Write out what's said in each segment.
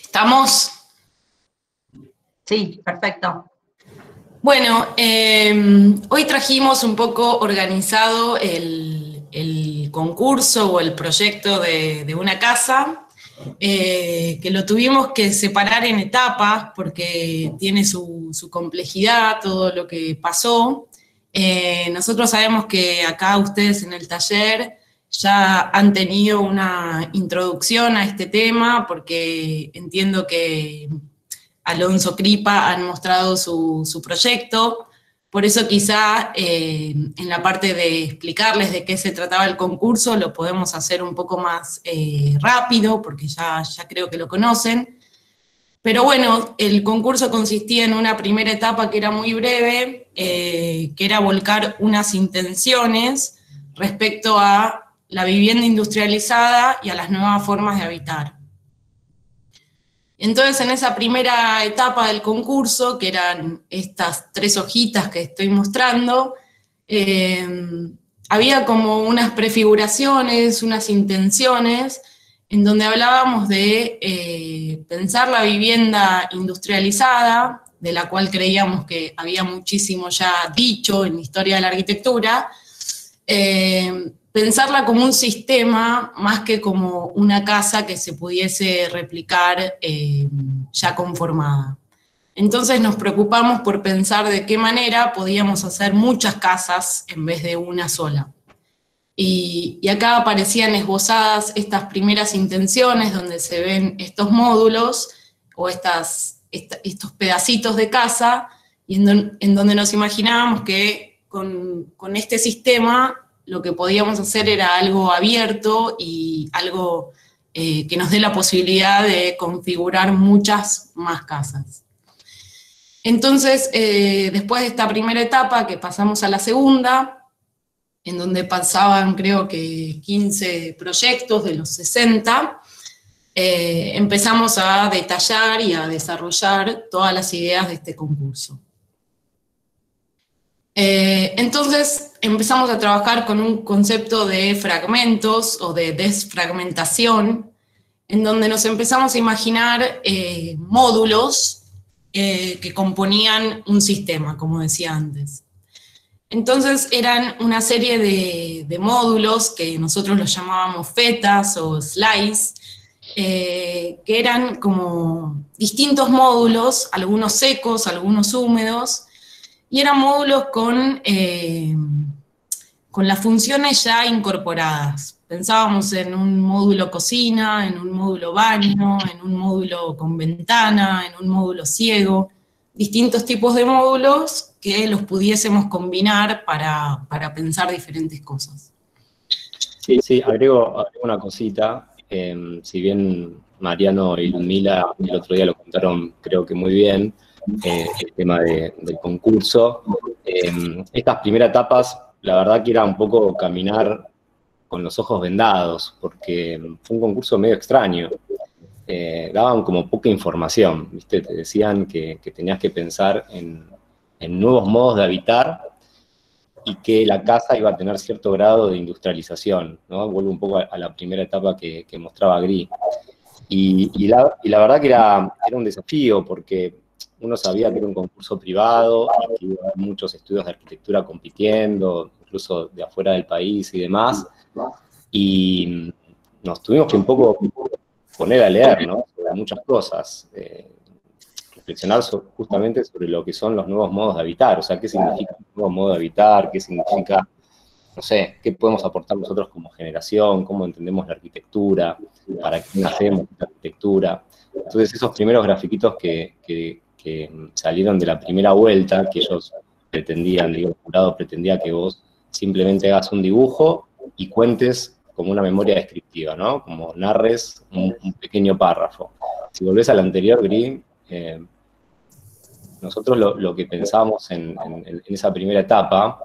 ¿Estamos? Sí, perfecto. Bueno, hoy trajimos un poco organizado el concurso o el proyecto de una casa, que lo tuvimos que separar en etapas porque tiene su complejidad, todo lo que pasó. Nosotros sabemos que acá ustedes en el taller ya han tenido una introducción a este tema, porque entiendo que Alonso Cripa han mostrado su proyecto. Por eso quizá en la parte de explicarles de qué se trataba el concurso lo podemos hacer un poco más rápido, porque ya creo que lo conocen. Pero bueno, el concurso consistía en una primera etapa que era muy breve, que era volcar unas intenciones respecto a la vivienda industrializada y a las nuevas formas de habitar. Entonces, en esa primera etapa del concurso, que eran estas 3 hojitas que estoy mostrando, había como unas prefiguraciones, unas intenciones, en donde hablábamos de pensar la vivienda industrializada, de la cual creíamos que había muchísimo ya dicho en la historia de la arquitectura, pensarla como un sistema más que como una casa que se pudiese replicar ya conformada. Entonces nos preocupamos por pensar de qué manera podíamos hacer muchas casas en vez de una sola. Y acá aparecían esbozadas estas primeras intenciones donde se ven estos módulos o estos pedacitos de casa, y en donde nos imaginábamos que con este sistema lo que podíamos hacer era algo abierto y algo que nos dé la posibilidad de configurar muchas más casas. Entonces, después de esta primera etapa, que pasamos a la segunda, en donde pasaban creo que 15 proyectos de los 60, empezamos a detallar y a desarrollar todas las ideas de este concurso. Entonces empezamos a trabajar con un concepto de fragmentos o de desfragmentación, en donde nos empezamos a imaginar módulos que componían un sistema, como decía antes. Entonces eran una serie de módulos que nosotros los llamábamos fetas o slices, que eran como distintos módulos, algunos secos, algunos húmedos, y eran módulos con las funciones ya incorporadas. Pensábamos en un módulo cocina, en un módulo baño, en un módulo con ventana, en un módulo ciego, distintos tipos de módulos que los pudiésemos combinar para pensar diferentes cosas. Sí, agrego una cosita. Si bien Mariano y Ludmila el otro día lo contaron, creo que muy bien, el tema del concurso. Estas primeras etapas, la verdad que era un poco caminar con los ojos vendados, porque fue un concurso medio extraño. Daban como poca información, ¿viste? Te decían que tenías que pensar en nuevos modos de habitar y que la casa iba a tener cierto grado de industrialización, ¿no? Vuelvo un poco a la primera etapa que mostraba Gris. Y la verdad que era un desafío, porque uno sabía que era un concurso privado y que iba a haber muchos estudios de arquitectura compitiendo, incluso de afuera del país y demás, y nos tuvimos que un poco poner a leer, ¿no? Sobre muchas cosas, reflexionar justamente sobre lo que son los nuevos modos de habitar, o sea, qué significa un nuevo modo de habitar, qué significa, no sé, qué podemos aportar nosotros como generación, cómo entendemos la arquitectura, para qué nacemos la arquitectura. Entonces, esos primeros grafiquitos que salieron de la primera vuelta, que ellos pretendían, digo, el jurado pretendía que vos simplemente hagas un dibujo y cuentes como una memoria descriptiva, ¿no? Como narres un pequeño párrafo. Si volvés al anterior, Gris, nosotros lo que pensábamos en esa primera etapa,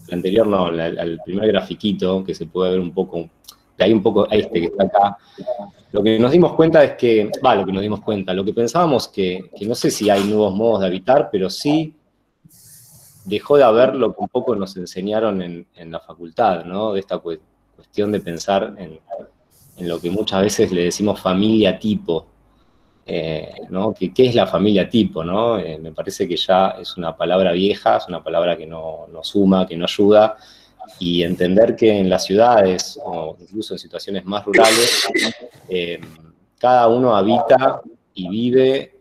el anterior no, al primer grafiquito, que se puede ver un poco, de ahí un poco a este que está acá, lo que nos dimos cuenta es que, lo que pensábamos que no sé si hay nuevos modos de habitar, pero sí dejó de haber lo que un poco nos enseñaron en la facultad, ¿no? De esta cuestión de pensar en lo que muchas veces le decimos familia tipo. ¿no? ¿Qué es la familia tipo, ¿no? Me parece que ya es una palabra vieja, es una palabra que no suma, que no ayuda, y entender que en las ciudades, o incluso en situaciones más rurales, cada uno habita y vive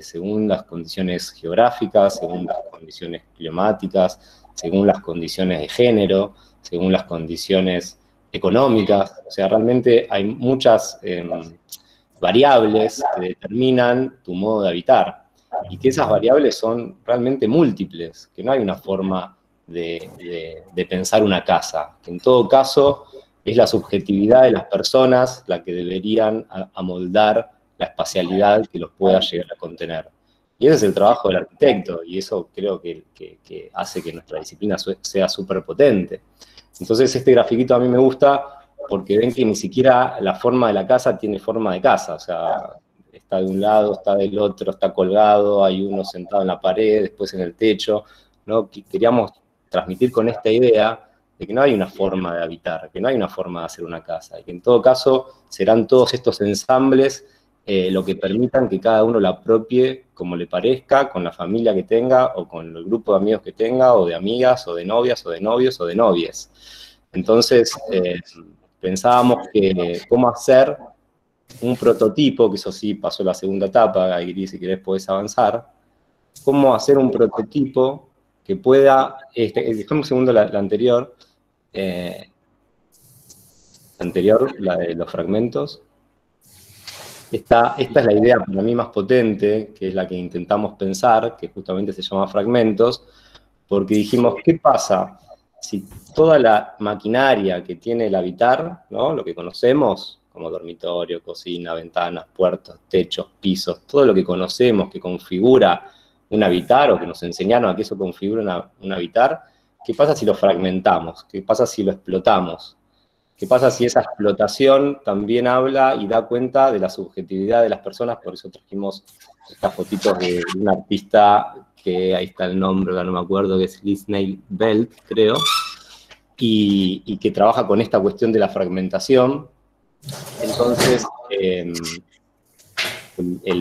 según las condiciones geográficas, según las condiciones climáticas, según las condiciones de género, según las condiciones económicas. O sea, realmente hay muchas variables que determinan tu modo de habitar, y que esas variables son realmente múltiples, que no hay una forma de pensar una casa, que en todo caso es la subjetividad de las personas la que deberían amoldar la espacialidad que los pueda llegar a contener. Y ese es el trabajo del arquitecto, y eso creo que hace que nuestra disciplina sea súper potente. Entonces este grafiquito a mí me gusta porque ven que ni siquiera la forma de la casa tiene forma de casa, o sea, está de un lado, está del otro, está colgado, hay uno sentado en la pared, después en el techo, ¿no? Queríamos transmitir con esta idea de que no hay una forma de habitar, que no hay una forma de hacer una casa, y que en todo caso serán todos estos ensambles lo que permitan que cada uno la apropie como le parezca, con la familia que tenga, o con el grupo de amigos que tenga, o de amigas, o de novias, o de novios, o de novies. Entonces, pensábamos que cómo hacer un prototipo, que eso sí pasó la segunda etapa, Aguirre, si querés podés avanzar, cómo hacer un prototipo que pueda, dejemos un segundo la anterior, la de los fragmentos. Esta es la idea para mí más potente, que es la que intentamos pensar, que justamente se llama fragmentos, porque dijimos, ¿qué pasa si toda la maquinaria que tiene el habitar, ¿no? Lo que conocemos, como dormitorio, cocina, ventanas, puertas, techos, pisos, todo lo que conocemos que configura un habitar, o que nos enseñaron a que eso configura un habitar, ¿qué pasa si lo fragmentamos? ¿Qué pasa si lo explotamos? ¿Qué pasa si esa explotación también habla y da cuenta de la subjetividad de las personas? Por eso trajimos estas fotitos de un artista, que ahí está el nombre, no me acuerdo, que es Lisney Belt, creo, y que trabaja con esta cuestión de la fragmentación. Entonces, el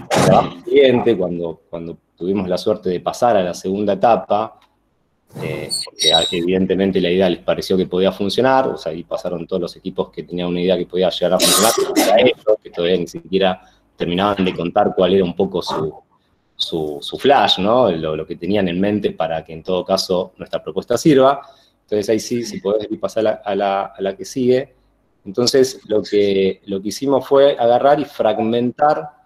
trabajo siguiente, cuando tuvimos la suerte de pasar a la segunda etapa, porque evidentemente la idea les pareció que podía funcionar, o sea, ahí pasaron todos los equipos que tenían una idea que podía llegar a funcionar para ellos, que todavía ni siquiera terminaban de contar cuál era un poco su flash, ¿no? Lo que tenían en mente para que en todo caso nuestra propuesta sirva. Entonces ahí sí, si podés pasar a la que sigue. Entonces lo que hicimos fue agarrar y fragmentar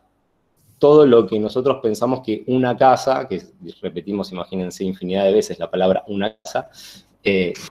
todo lo que nosotros pensamos que una casa, que repetimos, imagínense, infinidad de veces la palabra una casa,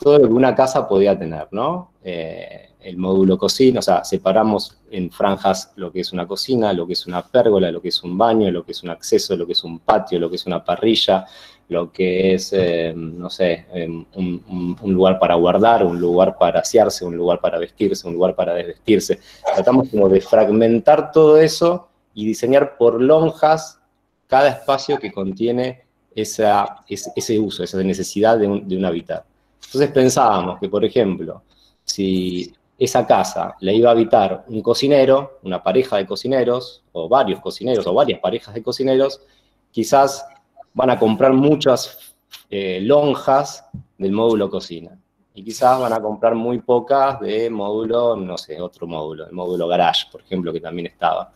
todo lo que una casa podía tener, ¿no? El módulo cocina, o sea, separamos en franjas lo que es una cocina, lo que es una pérgola, lo que es un baño, lo que es un acceso, lo que es un patio, lo que es una parrilla, lo que es, no sé, un lugar para guardar, un lugar para asearse, un lugar para vestirse, un lugar para desvestirse. Tratamos como de fragmentar todo eso y diseñar por lonjas cada espacio que contiene ese uso, esa necesidad de un hábitat. Entonces pensábamos que, por ejemplo, si esa casa la iba a habitar un cocinero, una pareja de cocineros, o varios cocineros, o varias parejas de cocineros, quizás van a comprar muchas lonjas del módulo cocina. Y quizás van a comprar muy pocas de módulo, no sé, otro módulo, el módulo garage, por ejemplo, que también estaba.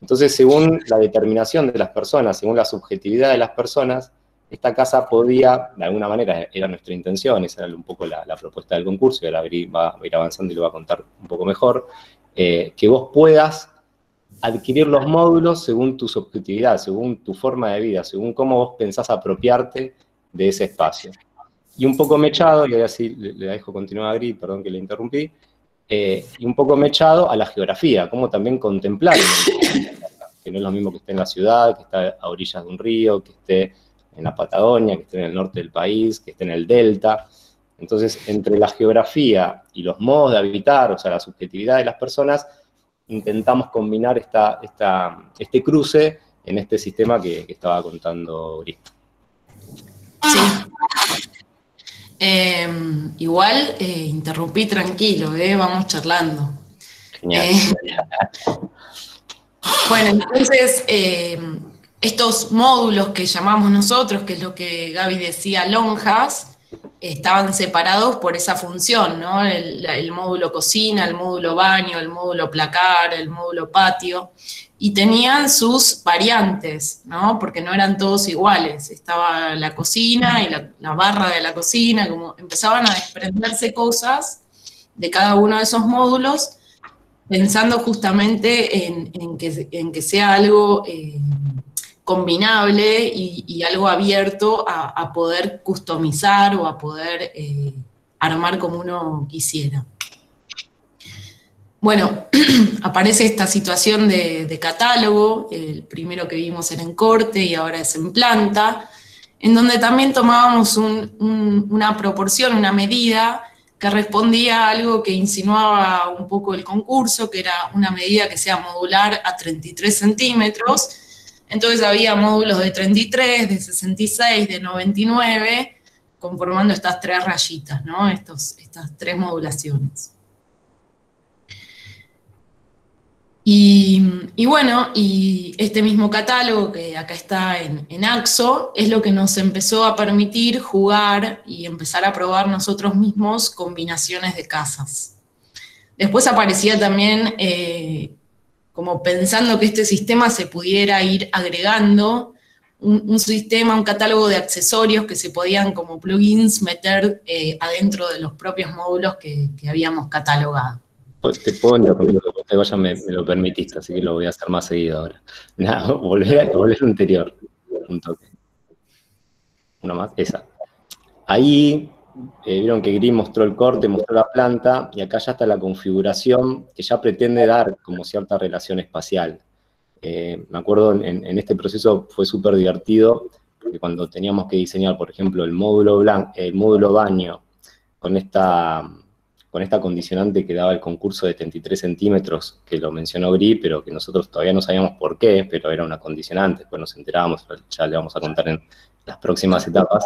Entonces, según la determinación de las personas, según la subjetividad de las personas, esta casa podía, de alguna manera, era nuestra intención, esa era un poco la propuesta del concurso, y ahora va a ir avanzando y lo va a contar un poco mejor, que vos puedas adquirir los módulos según tu subjetividad, según tu forma de vida, según cómo vos pensás apropiarte de ese espacio. Y un poco mechado, y ahora sí le dejo continuar a Gris, perdón que le interrumpí, y un poco mechado a la geografía, cómo también contemplar, que no es lo mismo que esté en la ciudad, que esté a orillas de un río, que esté en la Patagonia, que esté en el norte del país, que esté en el delta. Entonces, entre la geografía y los modos de habitar, o sea, la subjetividad de las personas, intentamos combinar este cruce en este sistema que estaba contando Gris. Sí. Igual, interrumpí tranquilo, vamos charlando. Genial. Bueno, entonces, estos módulos que llamamos nosotros, que es lo que Gaby decía, lonjas, estaban separados por esa función, ¿no? El módulo cocina, el módulo baño, el módulo placar, el módulo patio, y tenían sus variantes, ¿no? Porque no eran todos iguales. Estaba la cocina y la barra de la cocina, como empezaban a desprenderse cosas de cada uno de esos módulos, pensando justamente en que sea algo combinable y algo abierto a poder customizar o a poder armar como uno quisiera. Bueno, aparece esta situación de catálogo, el primero que vimos era en corte y ahora es en planta, en donde también tomábamos una proporción, una medida que respondía a algo que insinuaba un poco el concurso, que era una medida que sea modular a 33 centímetros. Entonces había módulos de 33, de 66, de 99, conformando estas tres rayitas, ¿no? Estas tres modulaciones. Y bueno, y este mismo catálogo que acá está en AXO es lo que nos empezó a permitir jugar y empezar a probar nosotros mismos combinaciones de casas. Después aparecía también como pensando que este sistema se pudiera ir agregando un sistema, un catálogo de accesorios que se podían como plugins meter adentro de los propios módulos que habíamos catalogado. Pues te puedo interrumpir, te vaya, me lo permitiste, así que lo voy a hacer más seguido ahora. Nada, volver al anterior, un toque. Una más, esa. Ahí vieron que Gris mostró el corte, mostró la planta, y acá ya está la configuración que ya pretende dar como cierta relación espacial. Me acuerdo en este proceso fue súper divertido, porque cuando teníamos que diseñar, por ejemplo, el módulo baño con esta condicionante que daba el concurso de 33 centímetros, que lo mencionó Gris, pero que nosotros todavía no sabíamos por qué, pero era una condicionante, después nos enterábamos, ya le vamos a contar en las próximas etapas.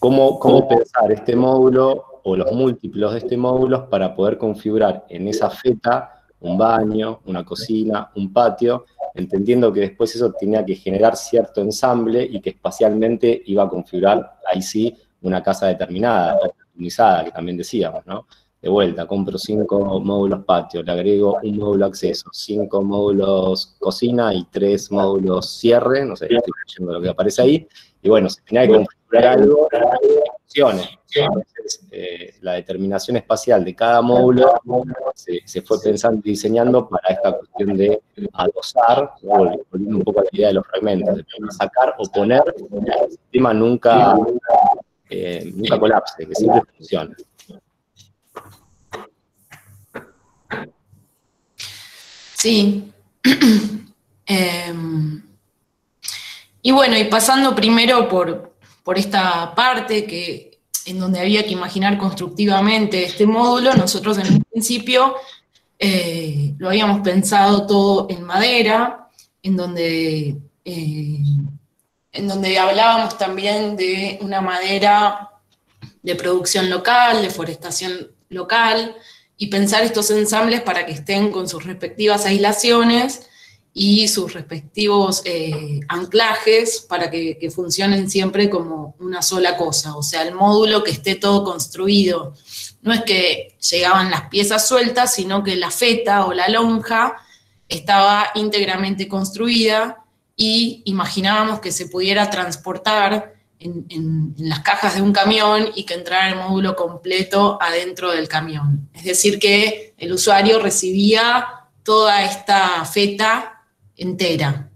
¿Cómo pensar este módulo o los múltiplos de este módulo para poder configurar en esa feta un baño, una cocina, un patio, entendiendo que después eso tenía que generar cierto ensamble y que espacialmente iba a configurar, ahí sí, una casa determinada, optimizada, que también decíamos, ¿no? De vuelta, compro 5 módulos patio, le agrego un módulo acceso, 5 módulos cocina y 3 módulos cierre, no sé, estoy leyendo lo que aparece ahí, y bueno, se tenía que configurar algo que funcione. Entonces, la determinación espacial de cada módulo se fue pensando y diseñando para esta cuestión de adosar, volviendo un poco a la idea de los fragmentos, de sacar o poner, que el sistema nunca colapse, que siempre funcione. Sí. Y bueno, y pasando primero por esta parte en donde había que imaginar constructivamente este módulo, nosotros en un principio lo habíamos pensado todo en madera, en donde hablábamos también de una madera de producción local, de forestación local, y pensar estos ensambles para que estén con sus respectivas aislaciones y sus respectivos anclajes para que funcionen siempre como una sola cosa. O sea, el módulo que esté todo construido. No es que llegaban las piezas sueltas, sino que la feta o la lonja estaba íntegramente construida y imaginábamos que se pudiera transportar en las cajas de un camión y que entrara el módulo completo adentro del camión. Es decir, que el usuario recibía toda esta feta entera,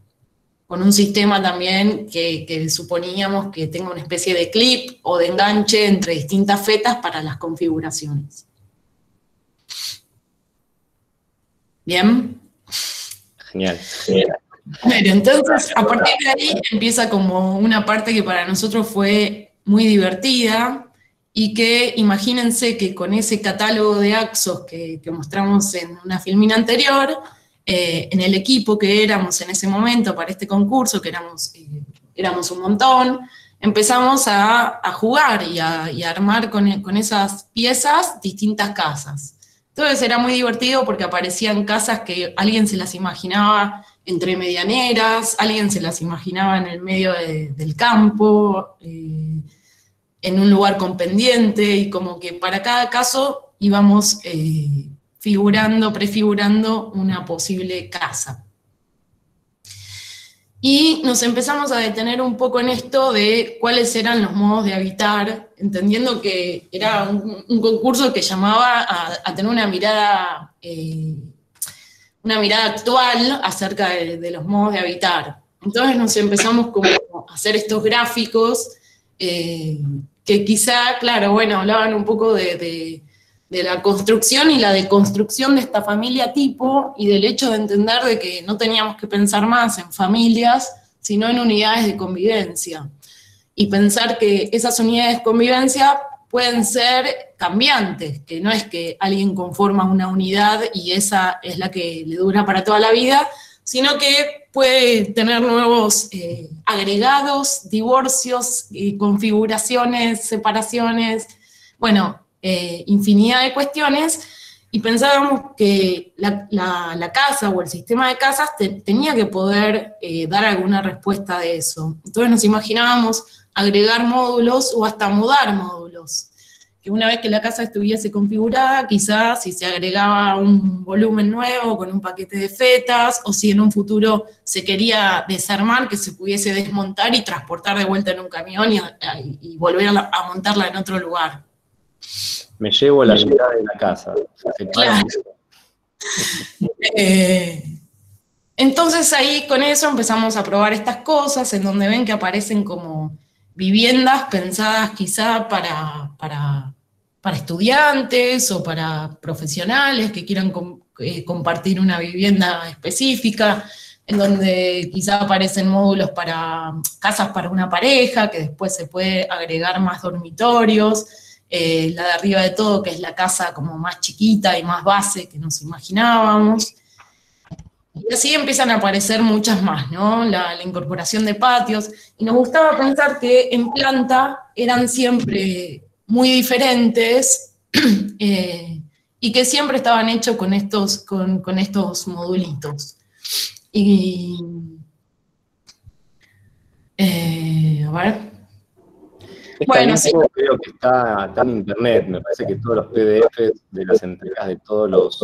con un sistema también que suponíamos que tenga una especie de clip o de enganche entre distintas fetas para las configuraciones. ¿Bien? Genial. Bueno, entonces, a partir de ahí empieza como una parte que para nosotros fue muy divertida y que imagínense que con ese catálogo de Axos que mostramos en una filmina anterior, en el equipo que éramos en ese momento para este concurso, que éramos un montón, empezamos a jugar y a armar con esas piezas distintas casas. Entonces era muy divertido porque aparecían casas que alguien se las imaginaba entre medianeras, alguien se las imaginaba en el medio del campo, en un lugar con pendiente, y como que para cada caso íbamos prefigurando una posible casa. Y nos empezamos a detener un poco en esto de cuáles eran los modos de habitar, entendiendo que era un concurso que llamaba a tener una mirada actual acerca de los modos de habitar. Entonces nos empezamos como a hacer estos gráficos que quizá, claro, bueno, hablaban un poco de la construcción y la deconstrucción de esta familia tipo, y del hecho de entender de que no teníamos que pensar más en familias, sino en unidades de convivencia. Y pensar que esas unidades de convivencia pueden ser cambiantes, que no es que alguien conforma una unidad y esa es la que le dura para toda la vida, sino que puede tener nuevos agregados, divorcios, configuraciones, separaciones, bueno, infinidad de cuestiones, y pensábamos que la casa o el sistema de casas tenía que poder dar alguna respuesta de eso. Entonces nos imaginábamos agregar módulos o hasta mudar módulos, que una vez que la casa estuviese configurada, quizás si se agregaba un volumen nuevo con un paquete de fetas, o si en un futuro se quería desarmar, que se pudiese desmontar y transportar de vuelta en un camión y volver a montarla en otro lugar. Me llevo la mitad de la casa. Claro. Entonces ahí con eso empezamos a probar estas cosas, en donde ven que aparecen como viviendas pensadas quizá para estudiantes o para profesionales que quieran compartir una vivienda específica, en donde quizá aparecen módulos para casas para una pareja, que después se puede agregar más dormitorios, la de arriba de todo, que es la casa como más chiquita y más base que nos imaginábamos. Y así empiezan a aparecer muchas más, ¿no? La incorporación de patios. Y nos gustaba pensar que en planta eran siempre muy diferentes y que siempre estaban hechos con estos modulitos. Y a ver. Bueno, sí. Creo que está en internet, me parece que todos los PDFs de las entregas de todos los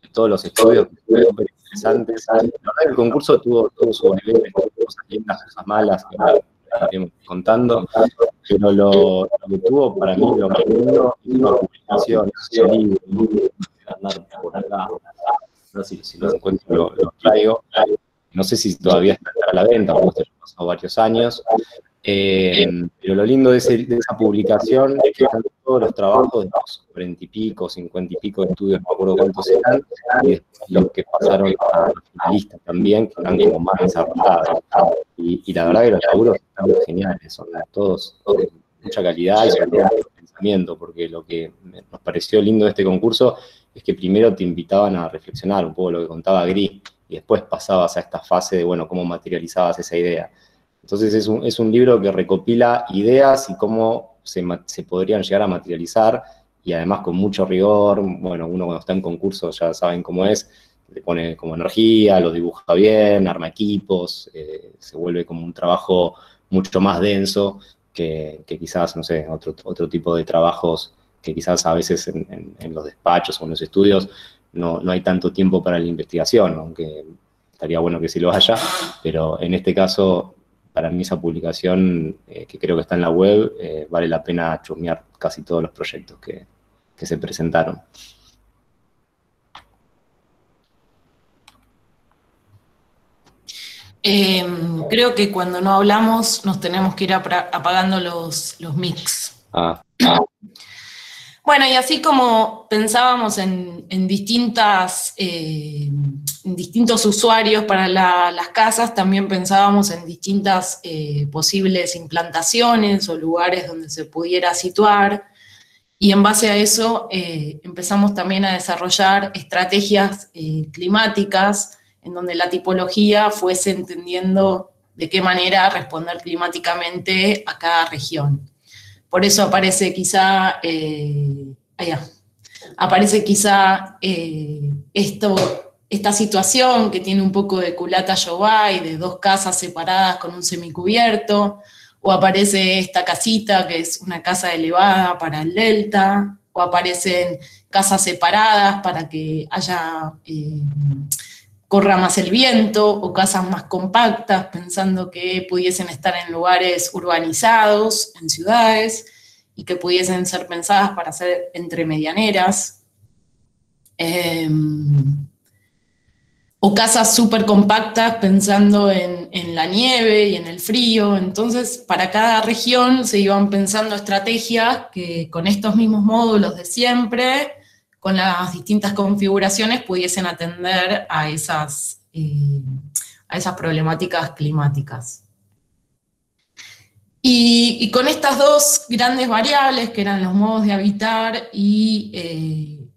estudios fueron súper interesantes. La verdad que el concurso tuvo su nivel, cosas lindas, cosas malas, que ahora estaremos contando, pero lo que tuvo para mí lo más lindo es una publicación, ese libro, andar por acá, no sé si lo encuentro, lo traigo. No sé si todavía está a la venta, porque esto ya pasó varios años. Pero lo lindo de esa publicación es que están todos los trabajos de los 40 y pico, 50 y pico de estudios, no me acuerdo cuántos eran, y después los que pasaron a finalistas también, que están como más desarrollados. Y la verdad que los laburos están geniales, son todos de mucha calidad y sobre todo mucho pensamiento, porque lo que nos pareció lindo de este concurso es que primero te invitaban a reflexionar un poco lo que contaba Gris, y después pasabas a esta fase de, bueno, cómo materializabas esa idea. Entonces es un libro que recopila ideas y cómo se podrían llegar a materializar, y además con mucho rigor. Bueno, uno cuando está en concurso ya saben cómo es, le pone como energía, lo dibuja bien, arma equipos, se vuelve como un trabajo mucho más denso que quizás, no sé, otro tipo de trabajos que quizás a veces en los despachos o en los estudios no hay tanto tiempo para la investigación, aunque estaría bueno que sí lo haya, pero en este caso, para mí esa publicación, que creo que está en la web, vale la pena chusmear casi todos los proyectos que se presentaron. Creo que cuando no hablamos nos tenemos que ir apagando los mics. Bueno, y así como pensábamos en distintos usuarios para las casas, también pensábamos en distintas posibles implantaciones o lugares donde se pudiera situar, y en base a eso empezamos también a desarrollar estrategias climáticas en donde la tipología fuese entendiendo de qué manera responder climáticamente a cada región. Por eso aparece quizá, Aparece quizá esta situación que tiene un poco de culata Yobay, de dos casas separadas con un semicubierto, o aparece esta casita que es una casa elevada para el delta, o aparecen casas separadas para que corra más el viento, o casas más compactas, pensando que pudiesen estar en lugares urbanizados, en ciudades, y que pudiesen ser pensadas para ser entre medianeras. O casas súper compactas pensando en la nieve y en el frío. Entonces, para cada región se iban pensando estrategias que con estos mismos módulos de siempre, con las distintas configuraciones, pudiesen atender a esas problemáticas climáticas. Y con estas dos grandes variables, que eran los modos de habitar y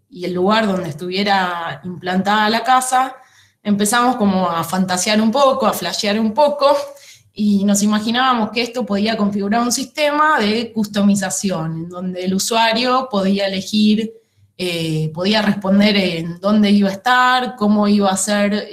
el lugar donde estuviera implantada la casa, empezamos como a fantasear un poco, a flashear un poco, y nos imaginábamos que esto podía configurar un sistema de customización, en donde el usuario podía elegir, podía responder en dónde iba a estar, cómo iba a ser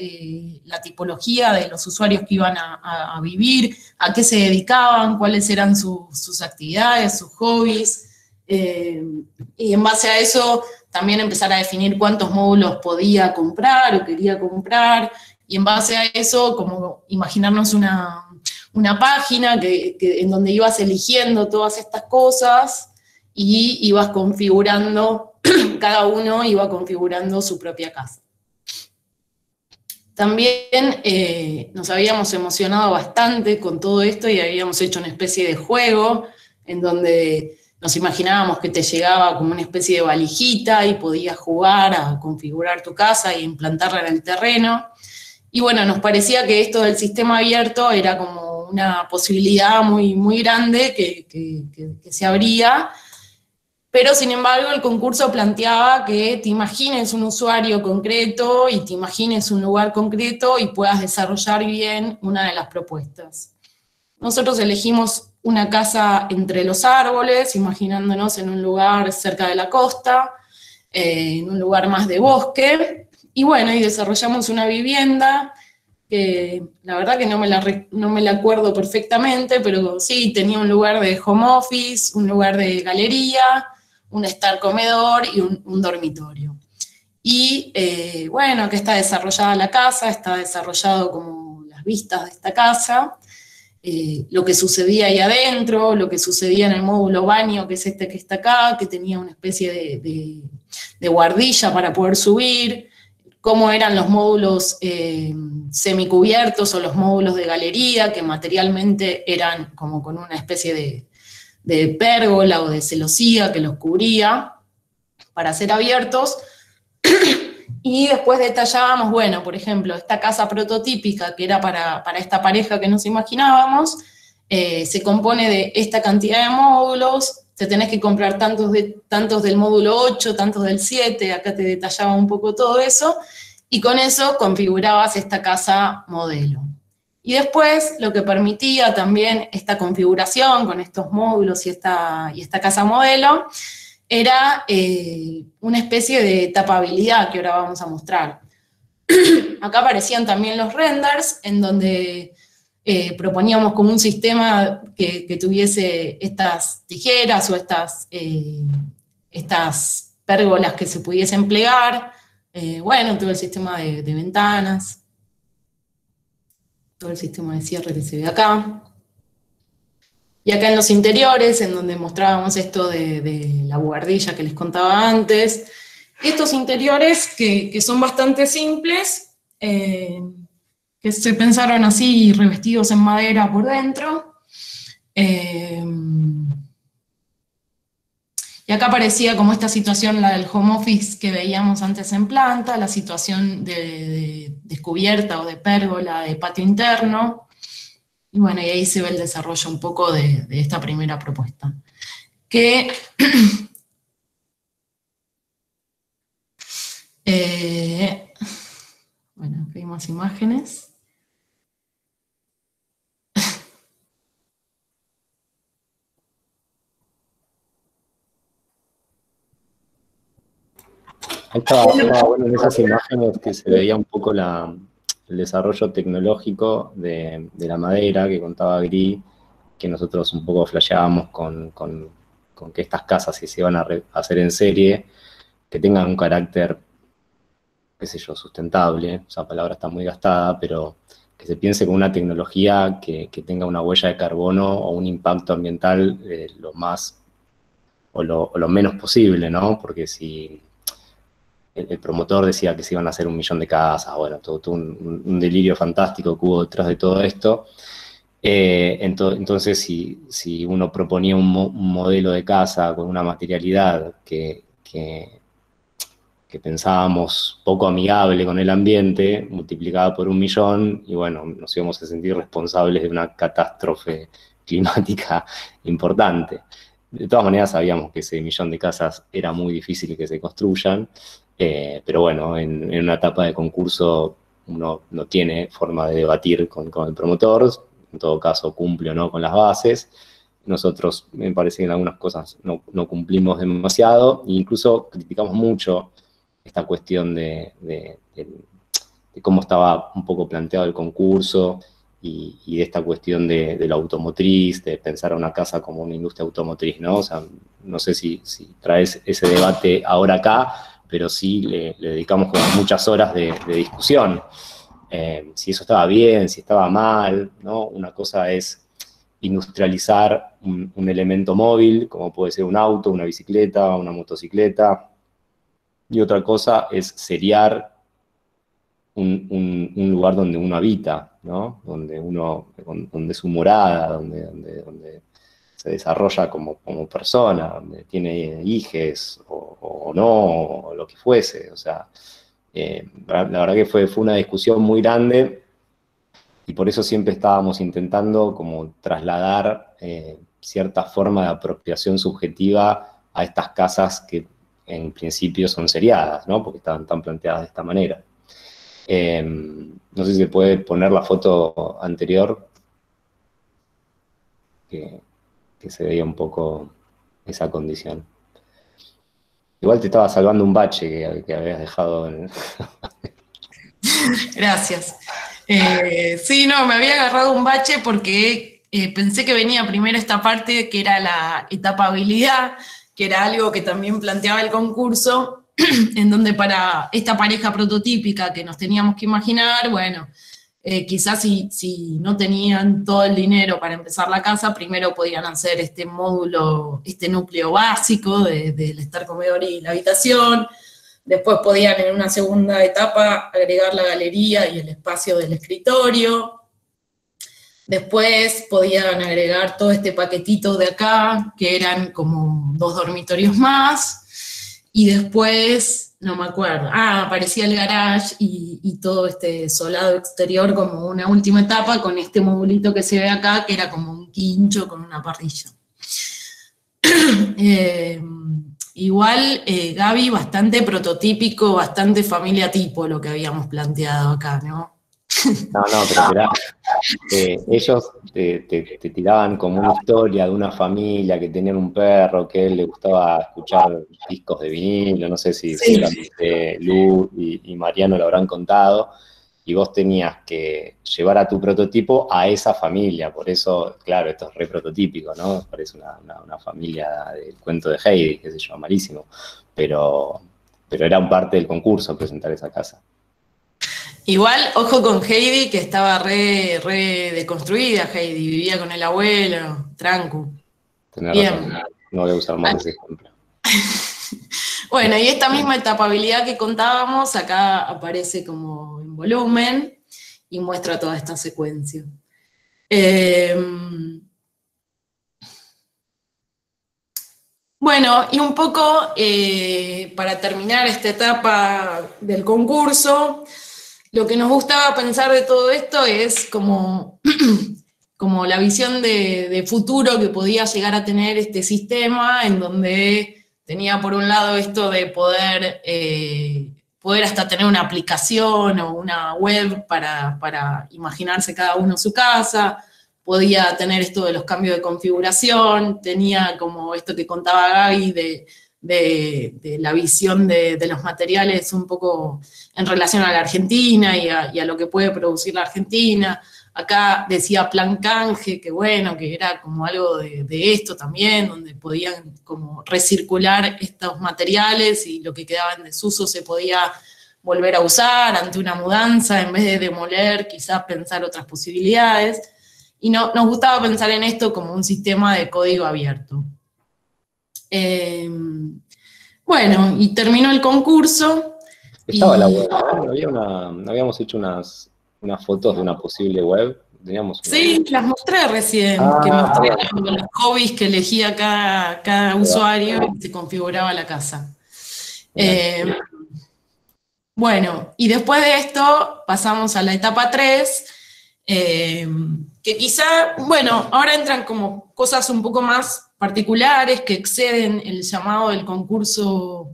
la tipología de los usuarios que iban a vivir, a qué se dedicaban, cuáles eran sus actividades, sus hobbies, y en base a eso también empezar a definir cuántos módulos podía comprar o quería comprar, y en base a eso, como imaginarnos una página en donde ibas eligiendo todas estas cosas y ibas configurando, cada uno iba configurando su propia casa. También nos habíamos emocionado bastante con todo esto y habíamos hecho una especie de juego en donde nos imaginábamos que te llegaba como una especie de valijita y podías jugar a configurar tu casa e implantarla en el terreno. Y bueno, nos parecía que esto del sistema abierto era como una posibilidad muy, muy grande que se abría. Pero, sin embargo, el concurso planteaba que te imagines un usuario concreto y te imagines un lugar concreto y puedas desarrollar bien una de las propuestas. Nosotros elegimos una casa entre los árboles, imaginándonos en un lugar cerca de la costa, en un lugar más de bosque, y bueno, y desarrollamos una vivienda que la verdad que no me la acuerdo perfectamente, pero sí, tenía un lugar de home office, un lugar de galería, un estar comedor y un dormitorio. Y bueno, que está desarrollada la casa, está desarrollado como las vistas de esta casa, lo que sucedía ahí adentro, lo que sucedía en el módulo baño, que es este que está acá, que tenía una especie de guardilla para poder subir, cómo eran los módulos semicubiertos o los módulos de galería, que materialmente eran como con una especie de pérgola o de celosía que los cubría para ser abiertos. Y después detallábamos, bueno, por ejemplo, esta casa prototípica que era para esta pareja que nos imaginábamos, se compone de esta cantidad de módulos, te tenés que comprar tantos del módulo 8, tantos del 7, acá te detallaba un poco todo eso, y con eso configurabas esta casa modelo. Y después lo que permitía también esta configuración con estos módulos y esta casa modelo era una especie de tapabilidad que ahora vamos a mostrar. Acá aparecían también los renders, en donde proponíamos como un sistema que tuviese estas tijeras o estas pérgolas que se pudiesen plegar, bueno, todo el sistema de ventanas, todo el sistema de cierre que se ve acá. Y acá en los interiores, en donde mostrábamos esto de la buhardilla que les contaba antes, estos interiores que son bastante simples, que se pensaron así, revestidos en madera por dentro. Y acá aparecía como esta situación, la del home office que veíamos antes en planta, la situación de descubierta o de pérgola de patio interno. Y bueno, y ahí se ve el desarrollo un poco de esta primera propuesta. Que bueno, aquí hay más imágenes. Estaba bueno en esas imágenes que se veía un poco el desarrollo tecnológico de la madera que contaba Gris, que nosotros un poco flasheábamos con que estas casas, si se iban a hacer en serie, que tengan un carácter, qué sé yo, sustentable, esa palabra está muy gastada, pero que se piense con una tecnología que tenga una huella de carbono o un impacto ambiental lo más o lo menos posible, ¿no? Porque si el promotor decía que se iban a hacer 1.000.000 de casas, bueno, todo un delirio fantástico que hubo detrás de todo esto. Entonces, si uno proponía un modelo de casa con una materialidad que pensábamos poco amigable con el ambiente, multiplicada por 1.000.000, y bueno, nos íbamos a sentir responsables de una catástrofe climática importante. De todas maneras, sabíamos que ese 1.000.000 de casas era muy difícil que se construyan, pero bueno, en una etapa de concurso uno no tiene forma de debatir con el promotor, en todo caso cumple o no con las bases. Nosotros, me parece que en algunas cosas no cumplimos demasiado, e incluso criticamos mucho esta cuestión de cómo estaba un poco planteado el concurso y de esta cuestión de la automotriz, de pensar a una casa como una industria automotriz, ¿no? O sea, no sé si traes ese debate ahora acá, pero sí le dedicamos como muchas horas de discusión. Si eso estaba bien, si estaba mal, ¿no? Una cosa es industrializar un elemento móvil, como puede ser un auto, una bicicleta, una motocicleta, y otra cosa es seriar un lugar donde uno habita, ¿no? Donde es su morada, donde se desarrolla como persona, donde tiene hijes o no, o lo que fuese. O sea, la verdad que fue una discusión muy grande y por eso siempre estábamos intentando como trasladar cierta forma de apropiación subjetiva a estas casas que en principio son seriadas, ¿no? Porque estaban tan planteadas de esta manera. No sé si se puede poner la foto anterior, que se veía un poco esa condición. Igual te estaba salvando un bache que habías dejado en... Gracias. Sí, no, me había agarrado un bache porque pensé que venía primero esta parte que era la etapa habilidad, que era algo que también planteaba el concurso, en donde para esta pareja prototípica que nos teníamos que imaginar, bueno, quizás si no tenían todo el dinero para empezar la casa, primero podían hacer este módulo, este núcleo básico del estar comedor y la habitación. Después podían en una segunda etapa agregar la galería y el espacio del escritorio. Después podían agregar todo este paquetito de acá, que eran como 2 dormitorios más. Y después, no me acuerdo, aparecía el garage y todo este solado exterior como una última etapa con este modulito que se ve acá, que era como un quincho con una parrilla. Igual, Gaby, bastante prototípico, bastante familia tipo lo que habíamos planteado acá, ¿no? No, pero ellos te tiraban como una historia de una familia que tenían un perro, que a él le gustaba escuchar discos de vinilo, no sé si seguramente Lu y Mariano lo habrán contado, y vos tenías que llevar a tu prototipo a esa familia, por eso, claro, esto es re prototípico, ¿no? Parece una familia del cuento de Heidi, qué sé yo, malísimo, pero era un parte del concurso presentar esa casa. Igual, ojo con Heidi, que estaba re deconstruida Heidi, vivía con el abuelo, trancu. Tenés Bien. razón, no voy a usar más ese ejemplo. Bueno, y esta misma etapabilidad que contábamos, acá aparece como en volumen y muestra toda esta secuencia. Bueno, y un poco para terminar esta etapa del concurso, lo que nos gustaba pensar de todo esto es como, como la visión de futuro que podía llegar a tener este sistema, en donde tenía por un lado esto de poder hasta tener una aplicación o una web para imaginarse cada uno su casa, podía tener esto de los cambios de configuración, tenía como esto que contaba Gaby de la visión de los materiales un poco en relación a la Argentina y a lo que puede producir la Argentina. Acá decía Plan Canje, que bueno, que era como algo de esto también, donde podían como recircular estos materiales y lo que quedaba en desuso se podía volver a usar ante una mudanza, en vez de demoler, quizás pensar otras posibilidades. Y nos gustaba pensar en esto como un sistema de código abierto. Bueno, y terminó el concurso. Estaba la web, ¿no? Habíamos hecho unas fotos de una posible web. Sí, las mostré recién, que mostré los hobbies que elegía cada usuario y se configuraba la casa. Bueno, y después de esto pasamos a la etapa 3, que quizá, bueno, ahora entran como cosas un poco más particulares que exceden el llamado del concurso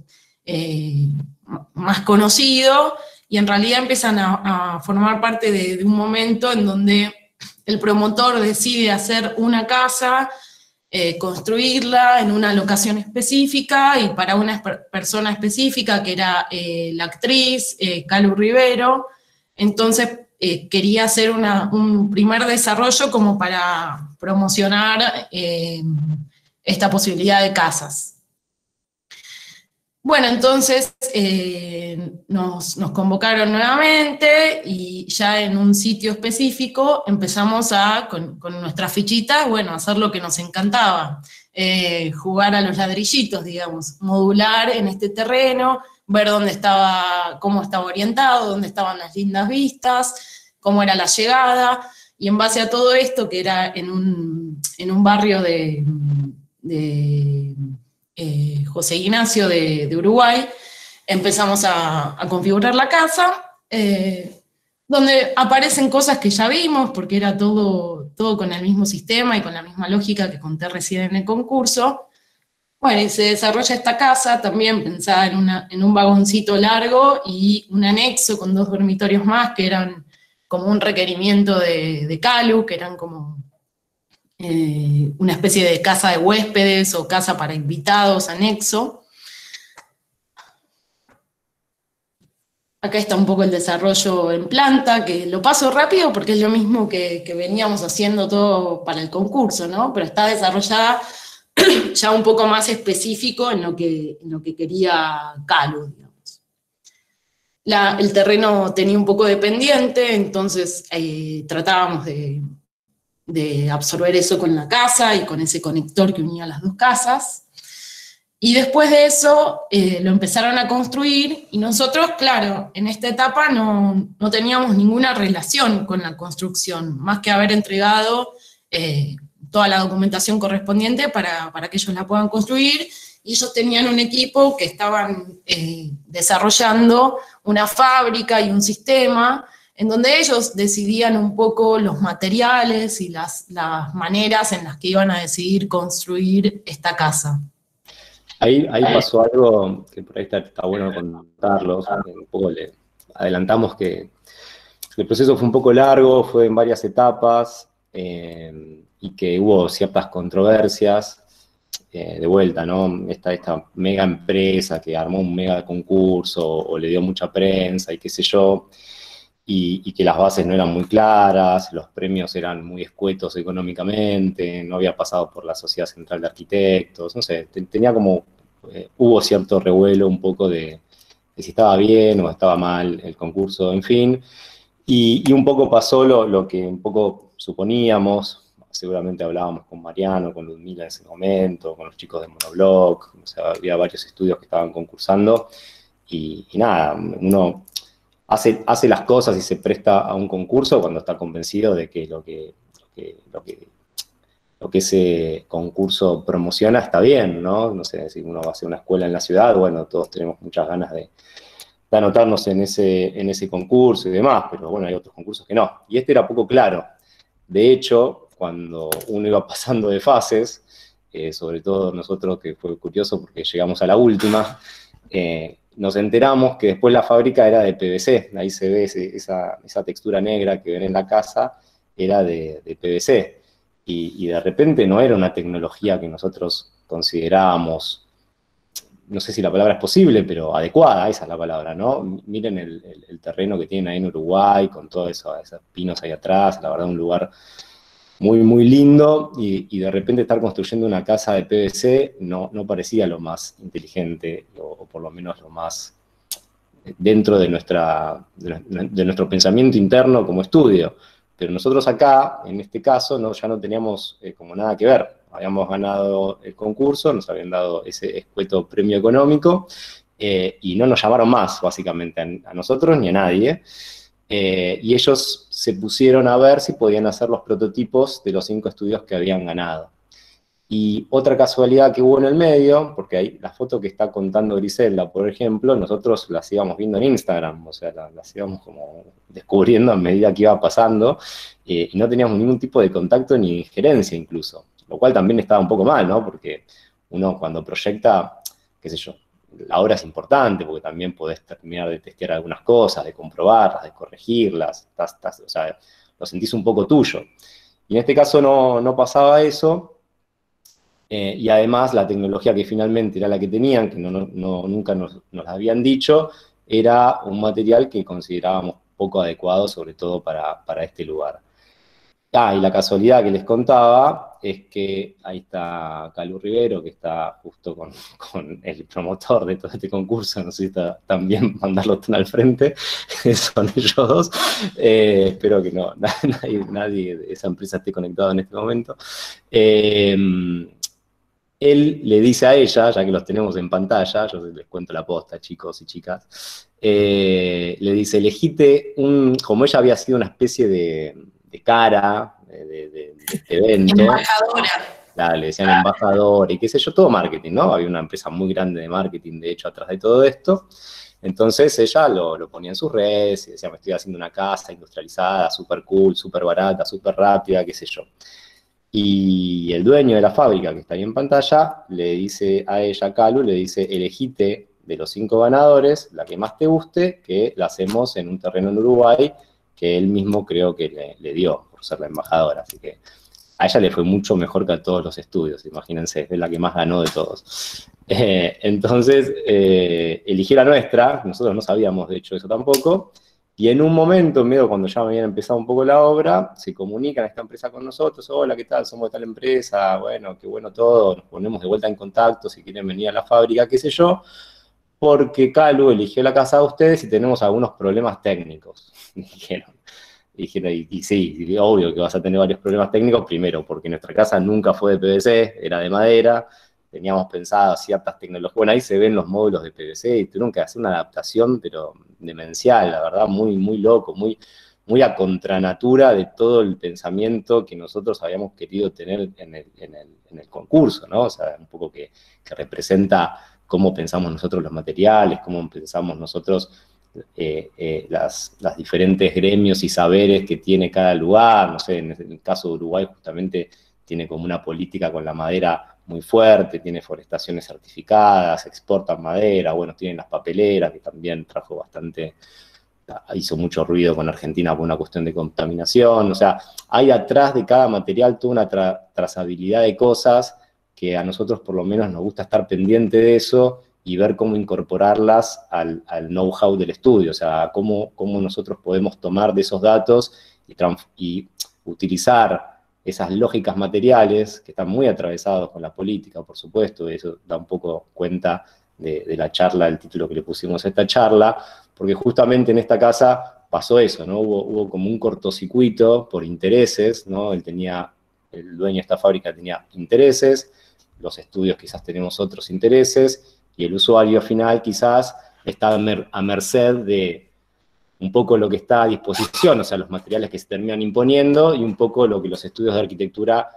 más conocido, y en realidad empiezan a formar parte de un momento en donde el promotor decide hacer una casa, construirla en una locación específica y para una persona específica, que era la actriz Calu Rivero. Entonces quería hacer un primer desarrollo como para promocionar esta posibilidad de casas. Bueno, entonces nos convocaron nuevamente y ya en un sitio específico empezamos con nuestras fichitas, bueno, hacer lo que nos encantaba, jugar a los ladrillitos, digamos, modular en este terreno, ver cómo estaba orientado, dónde estaban las lindas vistas, cómo era la llegada, y en base a todo esto, que era en un barrio de José Ignacio de Uruguay, empezamos a configurar la casa, donde aparecen cosas que ya vimos, porque era todo con el mismo sistema y con la misma lógica que conté recién en el concurso. Bueno, y se desarrolla esta casa también pensada en un vagoncito largo y un anexo con 2 dormitorios más, que eran como un requerimiento de Calu, que eran como una especie de casa de huéspedes o casa para invitados, anexo. Acá está un poco el desarrollo en planta, que lo paso rápido porque es lo mismo que veníamos haciendo todo para el concurso, ¿no? Pero está desarrollada ya un poco más específico en lo que quería Calu, digamos. El terreno tenía un poco de pendiente, entonces tratábamos de absorber eso con la casa y con ese conector que unía las 2 casas. Y después de eso lo empezaron a construir, y nosotros, claro, en esta etapa no teníamos ninguna relación con la construcción, más que haber entregado toda la documentación correspondiente para que ellos la puedan construir, y ellos tenían un equipo que estaban desarrollando una fábrica y un sistema en donde ellos decidían un poco los materiales y las maneras en las que iban a decidir construir esta casa. Ahí pasó algo que por ahí está bueno contarlo. Un poco le adelantamos que el proceso fue un poco largo, fue en varias etapas, y que hubo ciertas controversias. De vuelta, ¿no? Esta mega empresa que armó un mega concurso o le dio mucha prensa y qué sé yo, y que las bases no eran muy claras, los premios eran muy escuetos económicamente, no había pasado por la Sociedad Central de Arquitectos, no sé, tenía como, hubo cierto revuelo un poco de si estaba bien o estaba mal el concurso, en fin, y un poco pasó lo que un poco suponíamos. Seguramente hablábamos con Mariano, con Ludmila en ese momento, con los chicos de Monobloc, o sea, había varios estudios que estaban concursando, y nada, uno hace las cosas y se presta a un concurso cuando está convencido de que lo que ese concurso promociona está bien, ¿no? No sé, si uno va a hacer una escuela en la ciudad, bueno, todos tenemos muchas ganas de anotarnos en ese concurso y demás, pero bueno, hay otros concursos que no. Y este era poco claro. De hecho, cuando uno iba pasando de fases, sobre todo nosotros, que fue curioso porque llegamos a la última, nos enteramos que después la fábrica era de PVC, ahí se ve esa textura negra que ven en la casa, era de PVC, y de repente no era una tecnología que nosotros considerábamos no sé si la palabra es posible, pero adecuada, esa es la palabra, ¿no? Miren el terreno que tienen ahí en Uruguay, con todos esos pinos ahí atrás, la verdad un lugar muy, muy lindo, y de repente estar construyendo una casa de PVC no parecía lo más inteligente, o por lo menos lo más dentro de nuestro pensamiento interno como estudio. Pero nosotros acá, en este caso, ya no teníamos como nada que ver. Habíamos ganado el concurso, nos habían dado ese escueto premio económico, y no nos llamaron más, básicamente, a nosotros ni a nadie. Y ellos se pusieron a ver si podían hacer los prototipos de los 5 estudios que habían ganado. Y otra casualidad que hubo en el medio, porque ahí la foto que está contando Griselda, por ejemplo, nosotros las íbamos viendo en Instagram, o sea, las íbamos como descubriendo a medida que iba pasando, y no teníamos ningún tipo de contacto ni injerencia incluso, lo cual también estaba un poco mal, ¿no? Porque uno cuando proyecta, qué sé yo, la obra es importante, porque también podés terminar de testear algunas cosas, de comprobarlas, de corregirlas, o sea, lo sentís un poco tuyo. Y en este caso no pasaba eso. Y además la tecnología que finalmente era la que tenían, que nunca nos la habían dicho, era un material que considerábamos poco adecuado, sobre todo para este lugar. Y la casualidad que les contaba es que ahí está Calu Rivero, que está justo con el promotor de todo este concurso, no sé si está también mandarlo tan al frente, son ellos dos. Espero que nadie de esa empresa esté conectado en este momento. Él le dice a ella, ya que los tenemos en pantalla, yo les cuento la posta, chicos y chicas, le dice, elegite como ella había sido una especie de cara de este evento. Embajadora. Claro, le decían embajador y qué sé yo, todo marketing, ¿no? Había una empresa muy grande de marketing, de hecho, atrás de todo esto. Entonces ella lo ponía en sus redes y decía, me estoy haciendo una casa industrializada, súper cool, súper barata, súper rápida, qué sé yo. Y el dueño de la fábrica, que está ahí en pantalla, le dice a ella, Calu, le dice, elegite de los 5 ganadores, la que más te guste, que la hacemos en un terreno en Uruguay, que él mismo creo que le dio por ser la embajadora. Así que a ella le fue mucho mejor que a todos los estudios, imagínense, es la que más ganó de todos. Entonces, eligí la nuestra, nosotros no sabíamos de hecho eso tampoco, y en un momento, medio cuando ya habían empezado un poco la obra, se comunican a esta empresa con nosotros, hola, ¿qué tal? Somos de tal empresa, bueno, qué bueno todo, nos ponemos de vuelta en contacto si quieren venir a la fábrica, qué sé yo, porque Calu eligió la casa de ustedes y tenemos algunos problemas técnicos, dijeron. Y sí, obvio que vas a tener varios problemas técnicos, primero, porque nuestra casa nunca fue de PVC, era de madera, teníamos pensado ciertas tecnologías, bueno, ahí se ven los módulos de PVC, y tuvieron que hacer una adaptación, pero demencial, la verdad, muy, muy loco, muy a contranatura de todo el pensamiento que nosotros habíamos querido tener en el concurso, ¿no? O sea, un poco que representa cómo pensamos nosotros los materiales, cómo pensamos nosotros las diferentes gremios y saberes que tiene cada lugar. No sé, en el caso de Uruguay justamente tiene como una política con la madera muy fuerte, tiene forestaciones certificadas, exportan madera, bueno, tienen las papeleras, que también trajo bastante, hizo mucho ruido con Argentina por una cuestión de contaminación. O sea, hay atrás de cada material toda una trazabilidad de cosas que a nosotros por lo menos nos gusta estar pendiente de eso y ver cómo incorporarlas al know-how del estudio, o sea, cómo nosotros podemos tomar de esos datos y utilizar esas lógicas materiales que están muy atravesados con la política, por supuesto, y eso da un poco cuenta de la charla, del título que le pusimos a esta charla, porque justamente en esta casa pasó eso, ¿no? Hubo como un cortocircuito por intereses, ¿no? El dueño de esta fábrica tenía intereses, los estudios quizás tenemos otros intereses, y el usuario final quizás está a merced de un poco lo que está a disposición, o sea, los materiales que se terminan imponiendo y un poco lo que los estudios de arquitectura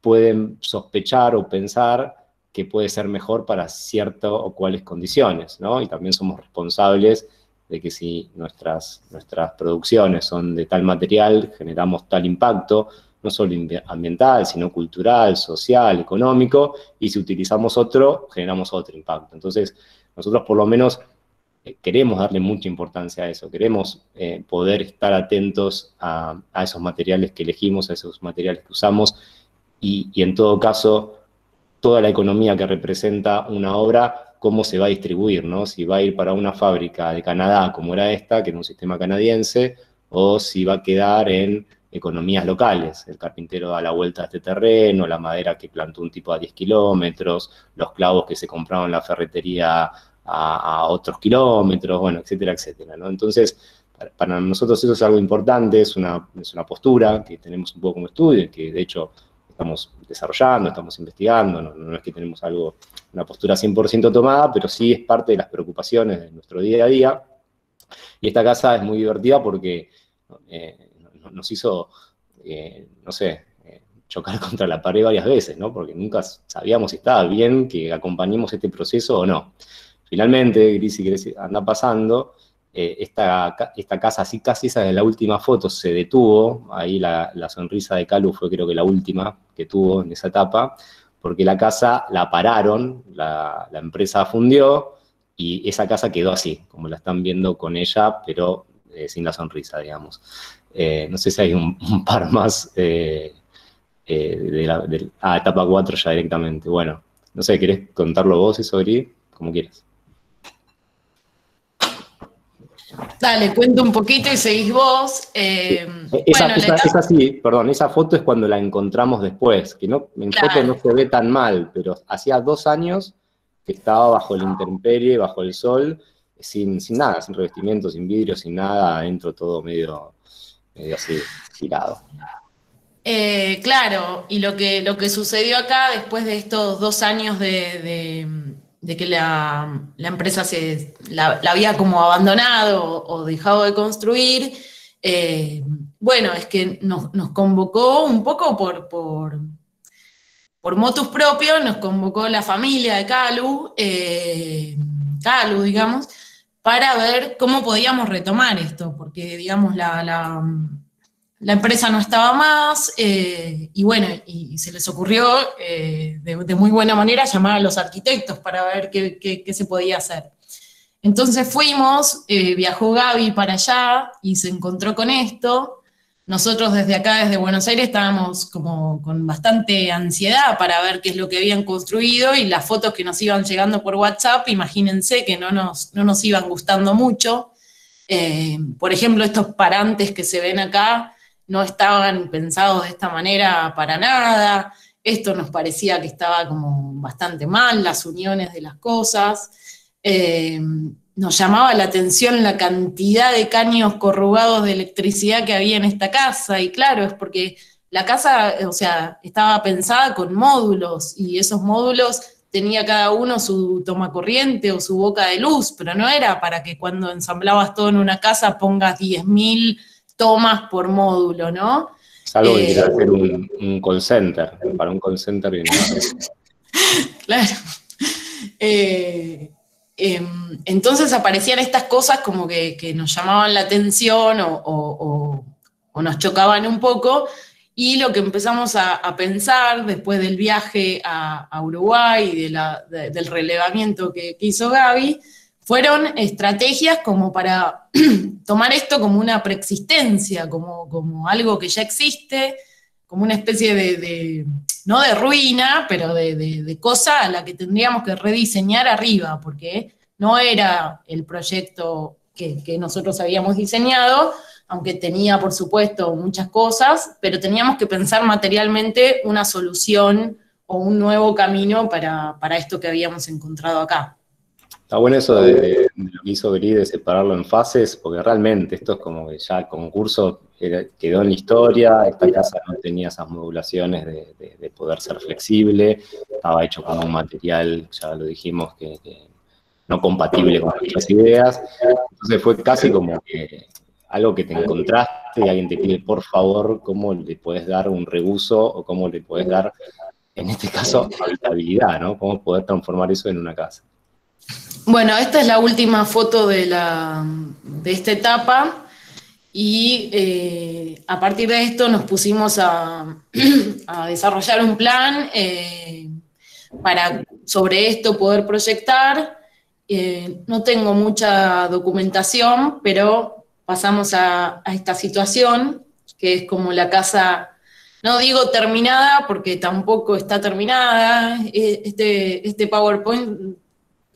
pueden sospechar o pensar que puede ser mejor para ciertas o cuales condiciones, ¿no? Y también somos responsables de que si nuestras producciones son de tal material, generamos tal impacto, no solo ambiental, sino cultural, social, económico, y si utilizamos otro, generamos otro impacto. Entonces, nosotros por lo menos queremos darle mucha importancia a eso, queremos poder estar atentos a esos materiales que elegimos, a esos materiales que usamos, y en todo caso, toda la economía que representa una obra cómo se va a distribuir, ¿no? Si va a ir para una fábrica de Canadá, como era esta, que era un sistema canadiense, o si va a quedar en economías locales. El carpintero da la vuelta a este terreno, la madera que plantó un tipo a 10 kilómetros, los clavos que se compraron en la ferretería a otros kilómetros, bueno, etcétera, etcétera, ¿no? Entonces, para nosotros eso es algo importante, es una postura que tenemos un poco como estudio, que de hecho estamos desarrollando, estamos investigando, no es que tenemos una postura 100% tomada, pero sí es parte de las preocupaciones de nuestro día a día. Y esta casa es muy divertida porque nos hizo, no sé, chocar contra la pared varias veces, ¿no? Porque nunca sabíamos si estaba bien que acompañemos este proceso o no. Finalmente, Grisi anda pasando, esta casa, así casi esa de la última foto, se detuvo, ahí la sonrisa de Calu fue creo que la última que tuvo en esa etapa, porque la casa la pararon, la empresa fundió, y esa casa quedó así, como la están viendo con ella, pero sin la sonrisa, digamos. No sé si hay un par más etapa 4 ya directamente. Bueno, no sé, ¿querés contarlo vos eso, Gri? Como quieras. Dale, cuento un poquito y seguís vos. Esa sí, perdón, esa foto es cuando la encontramos después, que no, en foto no se ve tan mal, pero hacía 2 años que estaba bajo la intemperie, bajo el sol, sin nada, sin revestimiento, sin vidrio, sin nada, adentro todo medio así, tirado. Claro, y lo que sucedió acá después de estos 2 años de que la empresa la había como abandonado o dejado de construir, bueno, es que nos convocó un poco por motus propio, nos convocó la familia de Calu, digamos, para ver cómo podíamos retomar esto, porque, digamos, la empresa no estaba más, y bueno, y se les ocurrió de muy buena manera llamar a los arquitectos para ver qué se podía hacer. Entonces fuimos, viajó Gaby para allá y se encontró con esto. Nosotros desde acá, desde Buenos Aires, estábamos como con bastante ansiedad para ver qué es lo que habían construido, y las fotos que nos iban llegando por WhatsApp, imagínense que no nos iban gustando mucho. Por ejemplo, estos parantes que se ven acá no estaban pensados de esta manera para nada. Esto nos parecía que estaba como bastante mal, las uniones de las cosas. Nos llamaba la atención la cantidad de caños corrugados de electricidad que había en esta casa, y claro, es porque la casa, o sea, estaba pensada con módulos, y esos módulos tenía cada uno su tomacorriente o su boca de luz, pero no era para que cuando ensamblabas todo en una casa pongas 10.000 tomas por módulo, ¿no? Salvo que quieras hacer un call center, para un call center y no. Claro. Entonces aparecían estas cosas como que nos llamaban la atención o nos chocaban un poco, y lo que empezamos a pensar después del viaje a Uruguay y del relevamiento que hizo Gaby, fueron estrategias como para tomar esto como una preexistencia, como algo que ya existe, como una especie no de ruina, pero de cosa a la que tendríamos que rediseñar arriba, porque no era el proyecto que nosotros habíamos diseñado, aunque tenía, por supuesto, muchas cosas, pero teníamos que pensar materialmente una solución o un nuevo camino para esto que habíamos encontrado acá. Está bueno eso de lo que hizo Gris, de separarlo en fases, porque realmente esto es como que ya el concurso quedó en la historia, esta casa no tenía esas modulaciones de poder ser flexible, estaba hecho con un material, ya lo dijimos, que no compatible con nuestras ideas, entonces fue casi como que algo que te encontraste y alguien te pide, por favor, cómo le podés dar un reuso o cómo le podés dar, en este caso, habitabilidad, ¿no? Cómo poder transformar eso en una casa. Bueno, esta es la última foto de esta etapa, y a partir de esto nos pusimos a desarrollar un plan para sobre esto poder proyectar. No tengo mucha documentación, pero pasamos a esta situación, que es como la casa, no digo terminada porque tampoco está terminada. Este PowerPoint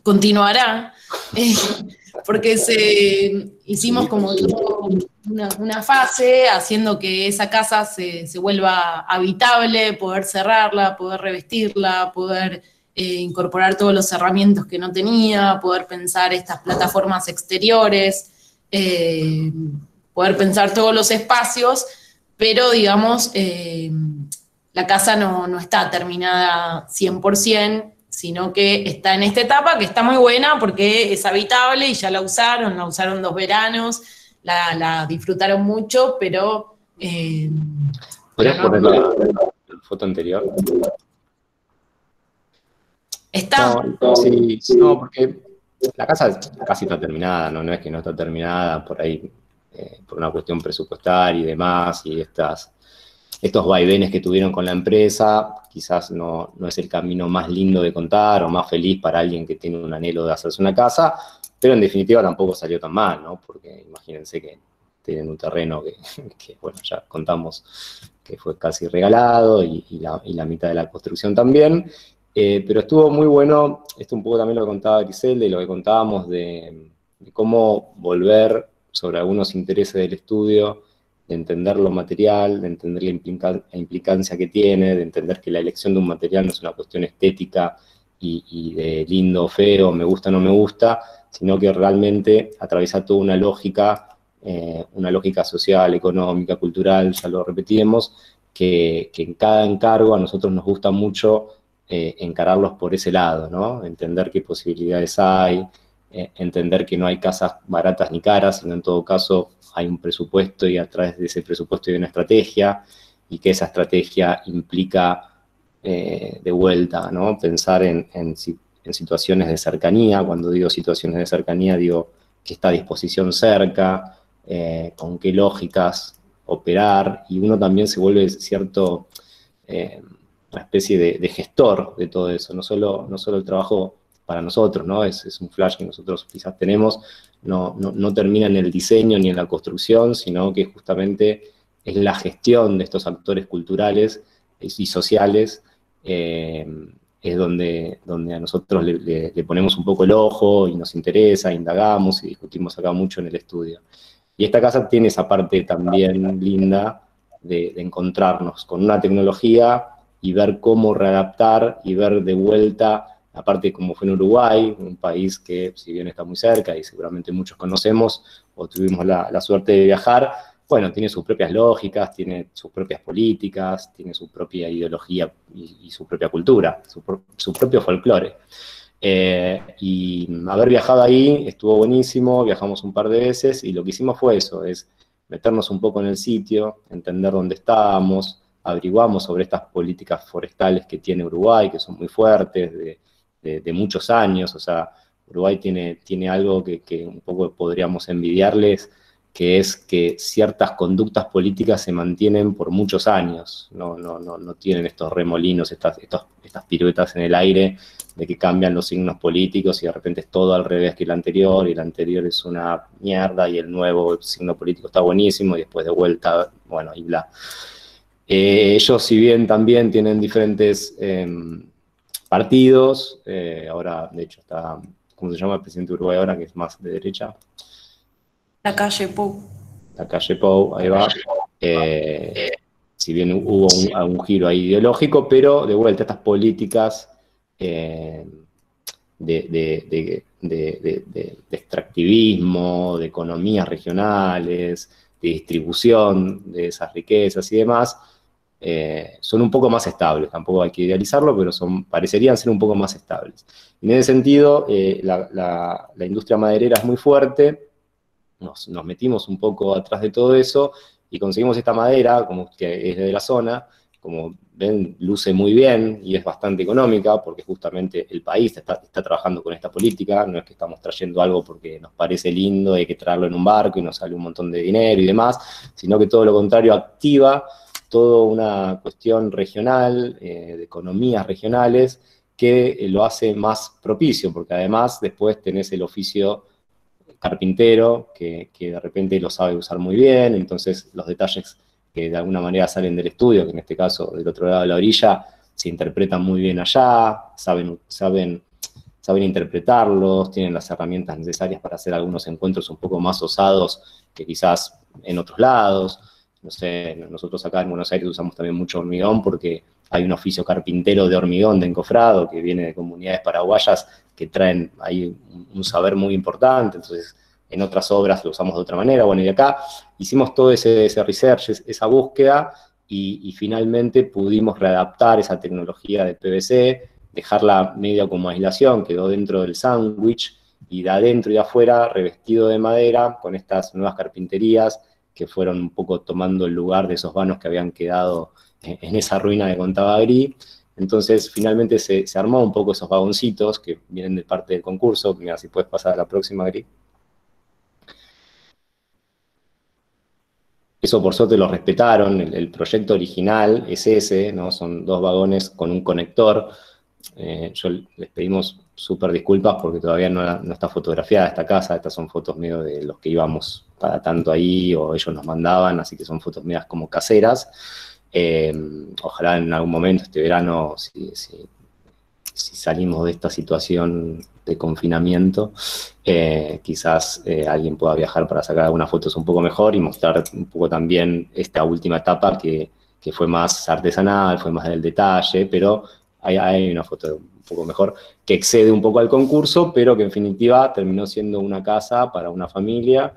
continuará, porque hicimos como una fase haciendo que esa casa se vuelva habitable, poder cerrarla, poder revestirla, poder incorporar todos los herramientas que no tenía, poder pensar estas plataformas exteriores, poder pensar todos los espacios, pero digamos, la casa no está terminada 100%, sino que está en esta etapa que está muy buena porque es habitable y ya la usaron 2 veranos, la disfrutaron mucho, pero... ¿Podrías poner la foto anterior? ¿Está? No, sí, no, porque la casa casi está terminada, ¿no? No es que no está terminada por ahí, por una cuestión presupuestaria y demás, y estos vaivenes que tuvieron con la empresa, quizás no es el camino más lindo de contar o más feliz para alguien que tiene un anhelo de hacerse una casa, pero en definitiva tampoco salió tan mal, ¿no? Porque imagínense que tienen un terreno que bueno, ya contamos que fue casi regalado y la mitad de la construcción también. Pero estuvo muy bueno, esto un poco también lo contaba Griselda y lo que contábamos de cómo volver sobre algunos intereses del estudio, de entender lo material, de entender la implicancia que tiene, de entender que la elección de un material no es una cuestión estética y de lindo o feo, me gusta o no me gusta, sino que realmente atraviesa toda una lógica social, económica, cultural, ya lo repetimos, que en cada encargo a nosotros nos gusta mucho encararlos por ese lado, ¿no? Entender qué posibilidades hay, entender que no hay casas baratas ni caras, sino en todo caso hay un presupuesto y a través de ese presupuesto hay una estrategia y que esa estrategia implica de vuelta, ¿no? Pensar en situaciones de cercanía. Cuando digo situaciones de cercanía, digo que está a disposición cerca, con qué lógicas operar, y uno también se vuelve cierto... una especie de gestor de todo eso, no solo el trabajo para nosotros, ¿no? Es un flash que nosotros quizás tenemos, no termina en el diseño ni en la construcción, sino que justamente es la gestión de estos actores culturales y sociales, es donde a nosotros le ponemos un poco el ojo y nos interesa, indagamos y discutimos acá mucho en el estudio. Y esta casa tiene esa parte también linda de encontrarnos con una tecnología y ver cómo readaptar y ver de vuelta, aparte como fue en Uruguay, un país que si bien está muy cerca y seguramente muchos conocemos o tuvimos la suerte de viajar, bueno, tiene sus propias lógicas, tiene sus propias políticas, tiene su propia ideología y su propia cultura, su propio folclore. Y haber viajado ahí estuvo buenísimo, viajamos un par de veces y lo que hicimos fue eso, es meternos un poco en el sitio, entender dónde estábamos, averiguamos sobre estas políticas forestales que tiene Uruguay, que son muy fuertes, de muchos años. O sea, Uruguay tiene algo que un poco podríamos envidiarles, que es que ciertas conductas políticas se mantienen por muchos años, no tienen estos remolinos, estas piruetas en el aire, de que cambian los signos políticos y de repente es todo al revés que el anterior, y el anterior es una mierda, y el nuevo signo político está buenísimo, y después de vuelta, bueno, y bla. Ellos, si bien también tienen diferentes partidos, ahora, de hecho, está, ¿cómo se llama el presidente de Uruguay ahora, que es más de derecha? Lacalle Pou. Lacalle Pou, ahí va. Si bien hubo un giro ahí ideológico, pero de vuelta estas políticas de extractivismo, de economías regionales, de distribución de esas riquezas y demás, son un poco más estables. Tampoco hay que idealizarlo, pero parecerían ser un poco más estables. Y en ese sentido, la industria maderera es muy fuerte. Nos metimos un poco atrás de todo eso y conseguimos esta madera, como que es de la zona, como ven, luce muy bien y es bastante económica, porque justamente el país está trabajando con esta política. No es que estamos trayendo algo porque nos parece lindo, hay que traerlo en un barco y nos sale un montón de dinero y demás, sino que todo lo contrario, activa toda una cuestión regional, de economías regionales, que lo hace más propicio, porque además después tenés el oficio carpintero, que de repente lo sabe usar muy bien, entonces los detalles que de alguna manera salen del estudio, que en este caso del otro lado de la orilla, se interpretan muy bien allá, saben saben interpretarlos, tienen las herramientas necesarias para hacer algunos encuentros un poco más osados que quizás en otros lados. No sé, nosotros acá en Buenos Aires usamos también mucho hormigón porque hay un oficio carpintero de hormigón de encofrado que viene de comunidades paraguayas que traen ahí un saber muy importante, entonces en otras obras lo usamos de otra manera. Bueno, y acá hicimos todo ese research, esa búsqueda, y finalmente pudimos readaptar esa tecnología de PVC, dejarla medio como aislación, quedó dentro del sándwich, y de adentro y de afuera revestido de madera, con estas nuevas carpinterías que fueron un poco tomando el lugar de esos vanos que habían quedado en esa ruina que contaba Gris. Entonces, finalmente se armó un poco esos vagoncitos que vienen de parte del concurso. Mira, si puedes pasar a la próxima, Gris. Eso por suerte lo respetaron, el proyecto original es ese, ¿no? Son 2 vagones con un conector. Yo les pedimos súper disculpas porque todavía no está fotografiada esta casa, estas son fotos medio de los que íbamos cada tanto ahí o ellos nos mandaban, así que son fotos medias como caseras. Ojalá en algún momento este verano, si salimos de esta situación de confinamiento, quizás alguien pueda viajar para sacar algunas fotos un poco mejor y mostrar un poco también esta última etapa que fue más artesanal, fue más del detalle, pero hay una foto un poco mejor que excede un poco al concurso, pero que en definitiva terminó siendo una casa para una familia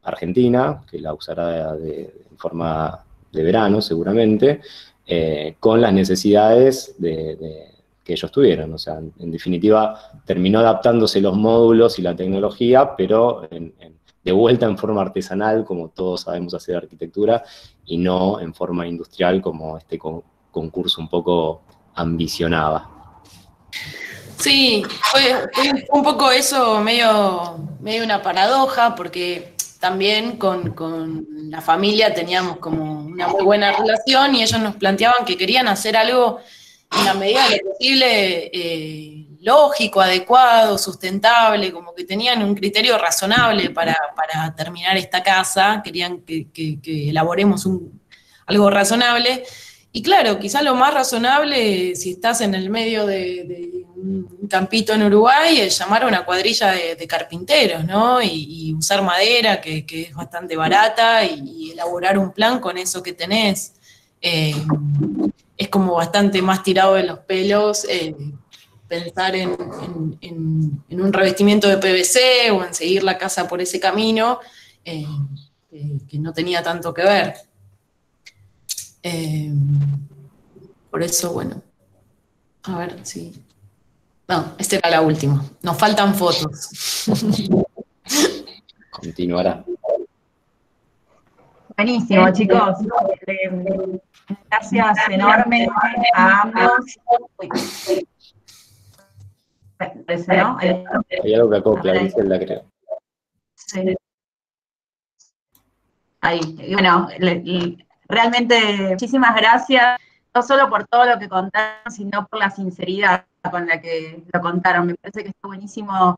argentina, que la usará en forma de verano seguramente, con las necesidades que ellos tuvieron. O sea, en definitiva, terminó adaptándose los módulos y la tecnología, pero de vuelta en forma artesanal, como todos sabemos hacer arquitectura, y no en forma industrial, como este concurso un poco ambicionaba. Sí, fue un poco eso, medio una paradoja, porque también con la familia teníamos como una muy buena relación y ellos nos planteaban que querían hacer algo en la medida de lo posible lógico, adecuado, sustentable, como que tenían un criterio razonable para terminar esta casa, querían que elaboremos algo razonable. Y claro, quizás lo más razonable, si estás en el medio de un campito en Uruguay, es llamar a una cuadrilla de carpinteros, ¿no? Y usar madera, que es bastante barata, y elaborar un plan con eso que tenés. Es como bastante más tirado de los pelos pensar en un revestimiento de PVC o en seguir la casa por ese camino, que no tenía tanto que ver. Por eso, bueno, a ver si... No, esta era la última. Nos faltan fotos. Continuará. Buenísimo, chicos. Gracias enormes a ambos. ¿No? Hay algo que acopla, Gisela, creo. Sí. Ahí, bueno, realmente muchísimas gracias, no solo por todo lo que contaron, sino por la sinceridad con la que lo contaron. Me parece que está buenísimo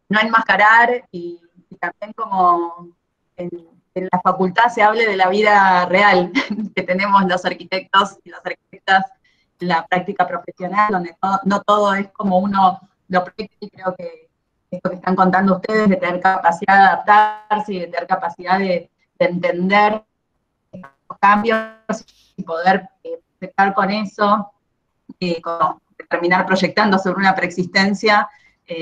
no enmascarar y también como en la facultad se hable de la vida real que tenemos los arquitectos y las arquitectas en la práctica profesional, donde no todo es como uno lo proyecta, y creo que esto que están contando ustedes, de tener capacidad de adaptarse y de tener capacidad de entender los cambios y poder proyectar con eso, terminar proyectando sobre una preexistencia,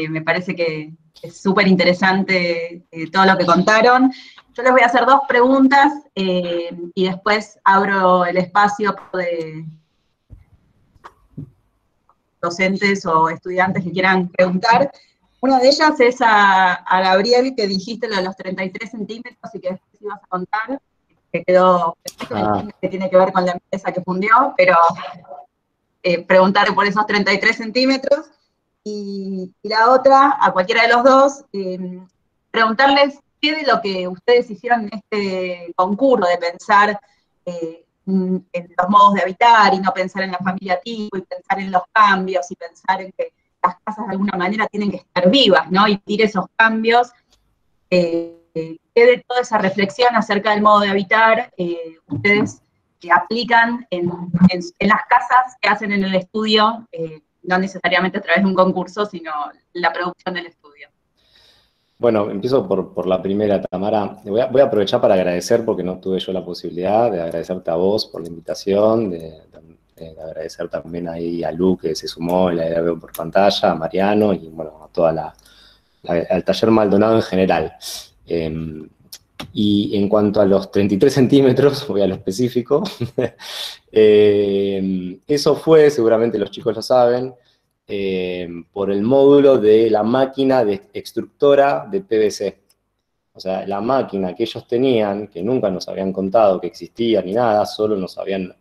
me parece que es súper interesante todo lo que contaron. Yo les voy a hacer 2 preguntas y después abro el espacio de docentes o estudiantes que quieran preguntar. Una de ellas es a Gabriel, que dijiste lo de los 33 centímetros y que después ibas a contar, que quedó que tiene que ver con la empresa que fundió, pero preguntarle por esos 33 centímetros. Y la otra, a cualquiera de los dos, preguntarles qué de lo que ustedes hicieron en este concurso, de pensar en los modos de habitar y no pensar en la familia tipo, y pensar en los cambios, y pensar en que las casas de alguna manera tienen que estar vivas, ¿no? Y ir esos cambios, qué de toda esa reflexión acerca del modo de habitar ustedes aplican en las casas que hacen en el estudio no necesariamente a través de un concurso, sino la producción del estudio. Bueno, empiezo por la primera, Tamara. Voy a aprovechar para agradecer, porque no tuve yo la posibilidad, de agradecerte a vos por la invitación, de agradecer también ahí a Lu, que se sumó, la veo por pantalla, a Mariano y bueno, a toda al taller Maldonado en general. Y en cuanto a los 33 centímetros, voy a lo específico, eso fue, seguramente los chicos lo saben, por el módulo de la máquina de extructora de PVC. O sea, la máquina que ellos tenían, que nunca nos habían contado que existía ni nada, solo nos habían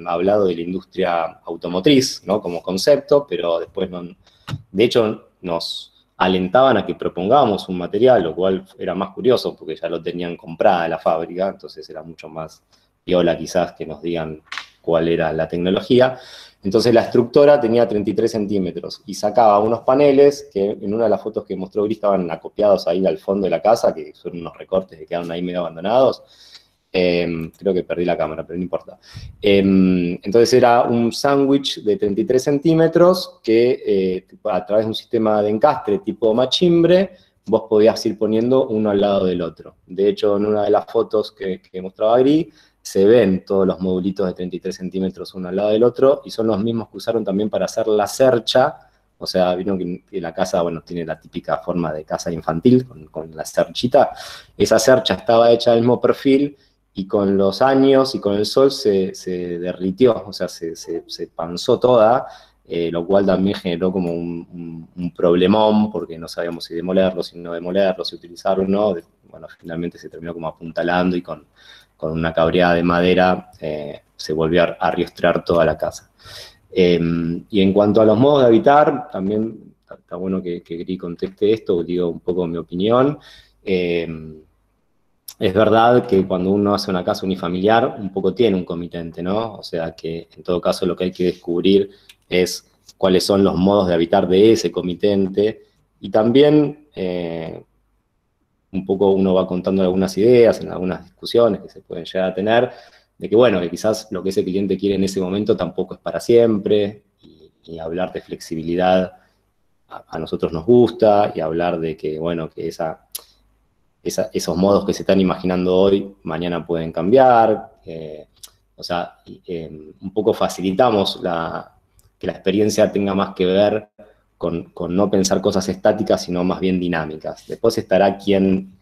hablado de la industria automotriz, ¿no? Como concepto, pero después no, de hecho nos alentaban a que propongamos un material, lo cual era más curioso porque ya lo tenían comprada la fábrica, entonces era mucho más piola quizás que nos digan cuál era la tecnología. Entonces la estructora tenía 33 centímetros y sacaba unos paneles que en una de las fotos que mostró Gris estaban acopiados ahí al fondo de la casa, que son unos recortes que quedaron ahí medio abandonados. Creo que perdí la cámara, pero no importa. Entonces era un sándwich de 33 centímetros que a través de un sistema de encastre tipo machimbre, vos podías ir poniendo uno al lado del otro. De hecho, en una de las fotos que mostraba Gris, se ven todos los modulitos de 33 centímetros uno al lado del otro, y son los mismos que usaron también para hacer la cercha. O sea, vieron que la casa, bueno, tiene la típica forma de casa infantil, con la cerchita. Esa cercha estaba hecha del mismo perfil, y con los años y con el sol se derritió, o sea, se panzó toda, lo cual también generó como un problemón, porque no sabíamos si demolerlo, si no demolerlo, si utilizarlo o no. Bueno, finalmente se terminó como apuntalando, y con una cabreada de madera se volvió a riestrar toda la casa. Y en cuanto a los modos de habitar, también está bueno que Gris conteste esto, digo un poco mi opinión. Es verdad que cuando uno hace una casa unifamiliar, un poco tiene un comitente, ¿no? O sea que en todo caso lo que hay que descubrir es cuáles son los modos de habitar de ese comitente, y también un poco uno va contando algunas ideas en algunas discusiones que se pueden llegar a tener, de que bueno, que quizás lo que ese cliente quiere en ese momento tampoco es para siempre, y hablar de flexibilidad a nosotros nos gusta, y hablar de que, bueno, que esos modos que se están imaginando hoy, mañana pueden cambiar. O sea, un poco facilitamos que la experiencia tenga más que ver con no pensar cosas estáticas, sino más bien dinámicas. Después estará quien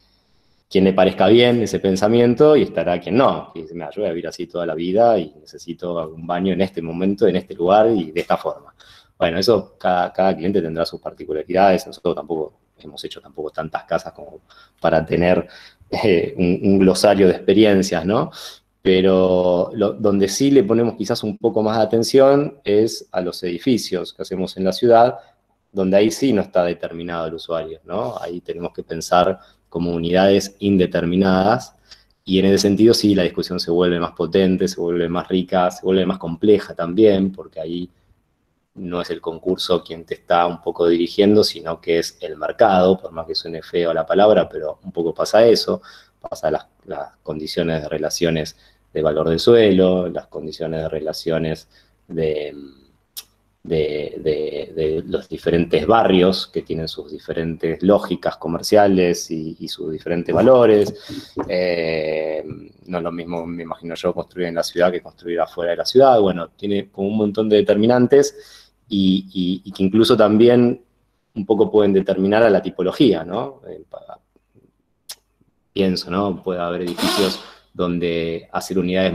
le parezca bien ese pensamiento, y estará quien no, que dice, mira, yo voy a vivir así toda la vida y necesito un baño en este momento, en este lugar y de esta forma. Bueno, eso cada cliente tendrá sus particularidades. Nosotros tampoco hemos hecho tantas casas como para tener un glosario de experiencias, ¿no? Pero donde sí le ponemos quizás un poco más de atención es a los edificios que hacemos en la ciudad, donde ahí sí no está determinado el usuario, ¿no? Ahí tenemos que pensar como unidades indeterminadas, y en ese sentido sí la discusión se vuelve más potente, se vuelve más rica, se vuelve más compleja también, porque ahí no es el concurso quien te está un poco dirigiendo, sino que es el mercado, por más que suene feo la palabra, pero un poco pasa eso, pasa las condiciones de relaciones de valor del suelo, las condiciones de relaciones de los diferentes barrios que tienen sus diferentes lógicas comerciales y sus diferentes valores. No es lo mismo, me imagino yo, construir en la ciudad que construir afuera de la ciudad. Bueno, tiene como un montón de determinantes, y que incluso también un poco pueden determinar a la tipología, ¿no? Pienso, ¿no? Puede haber edificios donde hacer unidades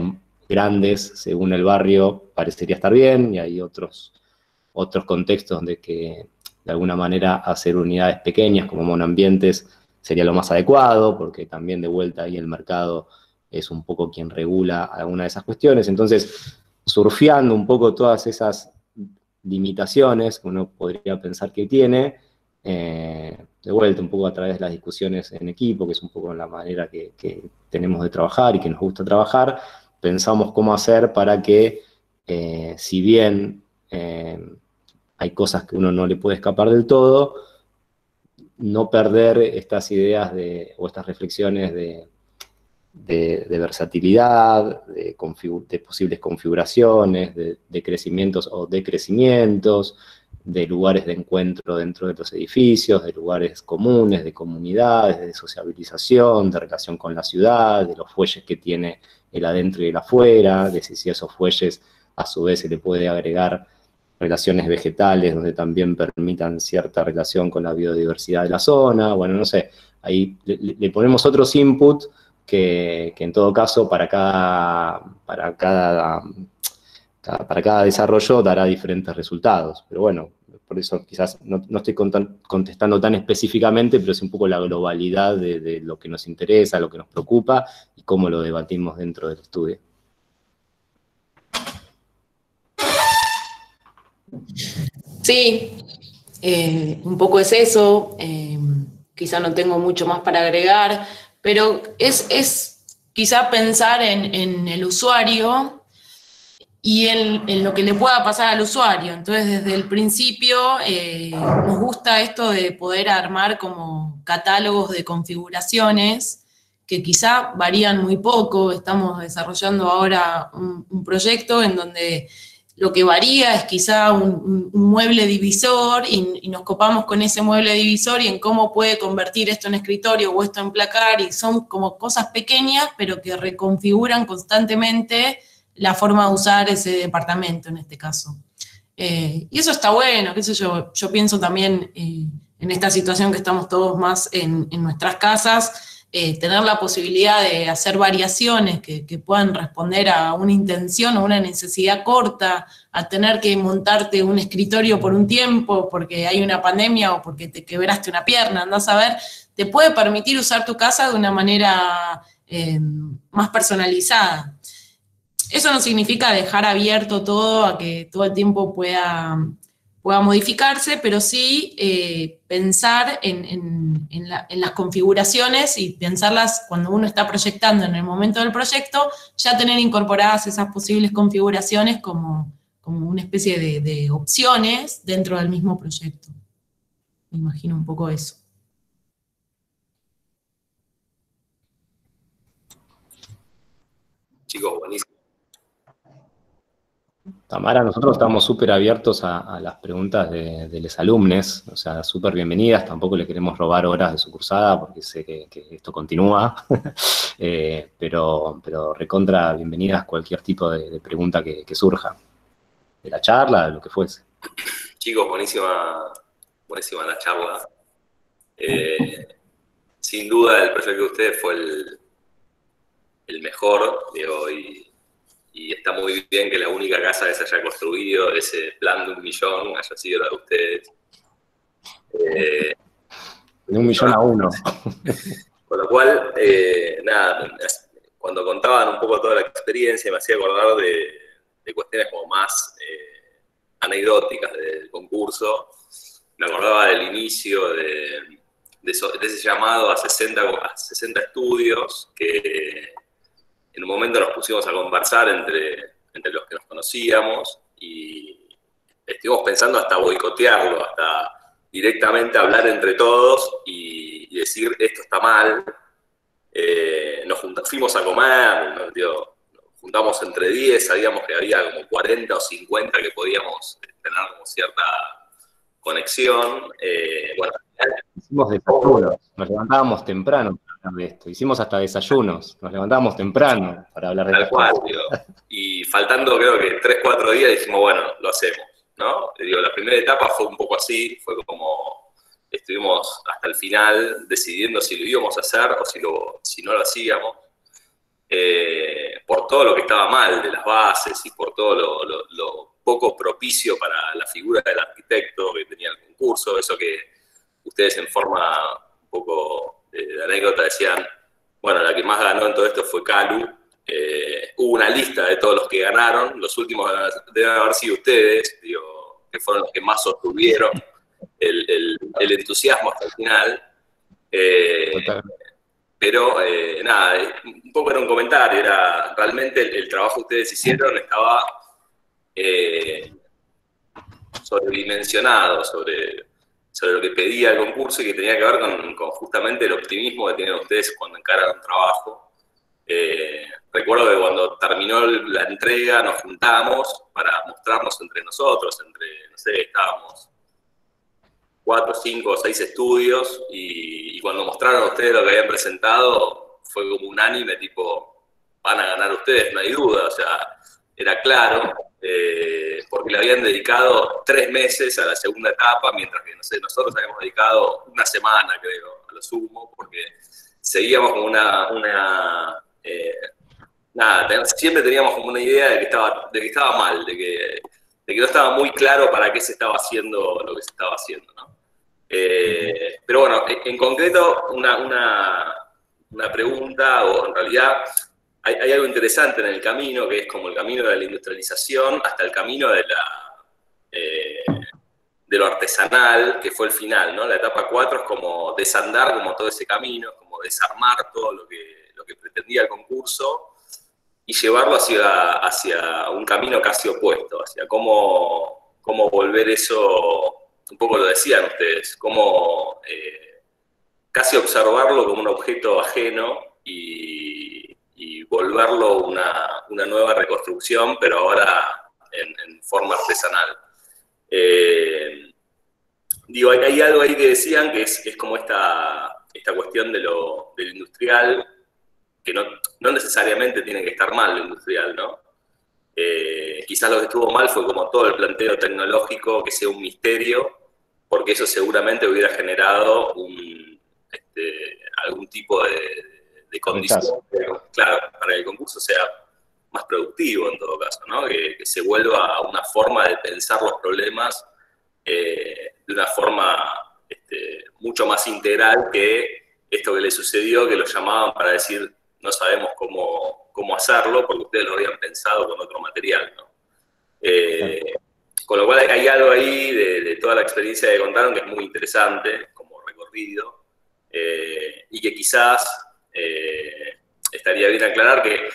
grandes según el barrio parecería estar bien, y hay otros contextos donde que de alguna manera hacer unidades pequeñas como monoambientes sería lo más adecuado, porque también de vuelta ahí el mercado es un poco quien regula alguna de esas cuestiones. Entonces, surfeando un poco todas esas limitaciones que uno podría pensar que tiene, de vuelta un poco a través de las discusiones en equipo, que es un poco la manera que tenemos de trabajar y que nos gusta trabajar, pensamos cómo hacer para que, si bien hay cosas que uno no le puede escapar del todo, no perder estas ideas o estas reflexiones de de versatilidad, de posibles configuraciones, de crecimientos o decrecimientos, de lugares de encuentro dentro de los edificios, de lugares comunes, de comunidades, de sociabilización, de relación con la ciudad, de los fuelles que tiene el adentro y el afuera, de si esos fuelles a su vez se le puede agregar relaciones vegetales donde también permitan cierta relación con la biodiversidad de la zona. Bueno, no sé, ahí le ponemos otros inputs que en todo caso para cada desarrollo dará diferentes resultados. Pero bueno, por eso quizás no estoy contestando tan específicamente, pero es un poco la globalidad de lo que nos interesa, lo que nos preocupa y cómo lo debatimos dentro del estudio. Sí, un poco es eso. Quizá no tengo mucho más para agregar, pero es quizá pensar en el usuario y en lo que le pueda pasar al usuario. Entonces, desde el principio nos gusta esto de poder armar como catálogos de configuraciones que quizá varían muy poco. Estamos desarrollando ahora un proyecto en donde lo que varía es quizá un mueble divisor y nos copamos con ese mueble divisor y en cómo puede convertir esto en escritorio o esto en placar, y son como cosas pequeñas pero que reconfiguran constantemente la forma de usar ese departamento en este caso. Y eso está bueno, qué sé yo pienso también en esta situación que estamos todos más en nuestras casas, tener la posibilidad de hacer variaciones que puedan responder a una intención o una necesidad corta, a tener que montarte un escritorio por un tiempo porque hay una pandemia o porque te quebraste una pierna, andás a ver, te puede permitir usar tu casa de una manera más personalizada. Eso no significa dejar abierto todo a que todo el tiempo pueda modificarse, pero sí pensar en las configuraciones y pensarlas cuando uno está proyectando en el momento del proyecto, ya tener incorporadas esas posibles configuraciones como una especie de opciones dentro del mismo proyecto. Me imagino un poco eso. Chicos, buenísimo. Tamara, nosotros estamos súper abiertos a las preguntas de los alumnos, o sea, súper bienvenidas, tampoco le queremos robar horas de su cursada porque sé que esto continúa, pero recontra bienvenidas cualquier tipo de pregunta que surja, de la charla, de lo que fuese. Chicos, buenísima la charla. Sin duda el proyecto de ustedes fue el mejor, digo, y está muy bien que la única casa que se haya construido, ese plan de 1 millón, haya sido la de ustedes. De 1 millón a 1. Con lo cual, nada, cuando contaban un poco toda la experiencia me hacía acordar de cuestiones como más anecdóticas del concurso. Me acordaba del inicio de ese llamado a 60 estudios que en un momento nos pusimos a conversar entre los que nos conocíamos y estuvimos pensando hasta boicotearlo, hasta directamente hablar entre todos y decir esto está mal. Fuimos a comer, ¿no? Nos juntamos entre 10, sabíamos que había como 40 o 50 que podíamos tener como cierta conexión. Bueno, hicimos desayunos, nos levantábamos temprano para hablar de esto, hicimos hasta desayunos, nos levantábamos temprano para hablar de esto. Tal cual, digo. Y faltando creo que 3, 4 días dijimos, bueno, lo hacemos, ¿no? Digo, la primera etapa fue un poco así, fue como estuvimos hasta el final decidiendo si lo íbamos a hacer o si no lo hacíamos, por todo lo que estaba mal de las bases y por todo lo poco propicio para la figura del arquitecto que tenía el concurso, eso que ustedes en forma un poco de anécdota decían, bueno, la que más ganó en todo esto fue Calu. Hubo una lista de todos los que ganaron, los últimos deben haber sido ustedes, digo, que fueron los que más sostuvieron el entusiasmo hasta el final. Pero nada, un poco era un comentario, era realmente el trabajo que ustedes hicieron estaba sobredimensionado sobre lo que pedía el concurso y que tenía que ver con justamente el optimismo que tienen ustedes cuando encaran un trabajo. Recuerdo que cuando terminó la entrega nos juntamos para mostrarnos entre nosotros, no sé, estábamos 4, 5, 6 estudios, y cuando mostraron a ustedes lo que habían presentado, fue como unánime, tipo, van a ganar ustedes, no hay duda, o sea, era claro, porque le habían dedicado 3 meses a la segunda etapa, mientras que, no sé, nosotros habíamos dedicado 1 semana, creo, a lo sumo, porque seguíamos con nada, siempre teníamos como una idea de que estaba mal, de que no estaba muy claro para qué se estaba haciendo lo que se estaba haciendo, ¿no? Pero bueno, en concreto, una pregunta, o en realidad hay algo interesante en el camino, que es como el camino de la industrialización hasta el camino de lo artesanal, que fue el final, ¿no? La etapa 4 es como desandar como todo ese camino, como desarmar todo lo que pretendía el concurso y llevarlo hacia un camino casi opuesto, hacia cómo volver eso, un poco lo decían ustedes, cómo casi observarlo como un objeto ajeno y volverlo una nueva reconstrucción, pero ahora en forma artesanal. Digo, hay algo ahí que decían que es como esta cuestión del industrial, que no necesariamente tiene que estar mal lo industrial, ¿no? Quizás lo que estuvo mal fue como todo el planteo tecnológico, que sea un misterio, porque eso seguramente hubiera generado algún tipo de condición, claro, para que el concurso sea más productivo en todo caso, ¿no? Que se vuelva a una forma de pensar los problemas de una forma mucho más integral que esto que le sucedió, que lo llamaban para decir no sabemos cómo hacerlo, porque ustedes lo habían pensado con otro material, ¿no? Con lo cual hay algo ahí de toda la experiencia que contaron que es muy interesante como recorrido, y que quizás estaría bien aclarar que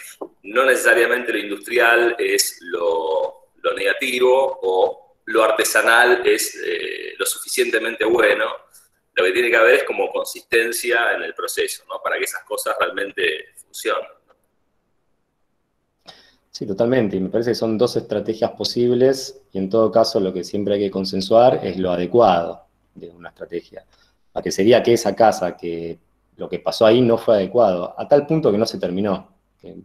no necesariamente lo industrial es lo negativo, o lo artesanal es lo suficientemente bueno. Lo que tiene que haber es como consistencia en el proceso, ¿no? Para que esas cosas realmente funcionen. Sí, totalmente. Y me parece que son 2 estrategias posibles, y en todo caso lo que siempre hay que consensuar es lo adecuado de una estrategia. A que sería que esa casa, que lo que pasó ahí no fue adecuado, a tal punto que no se terminó. Que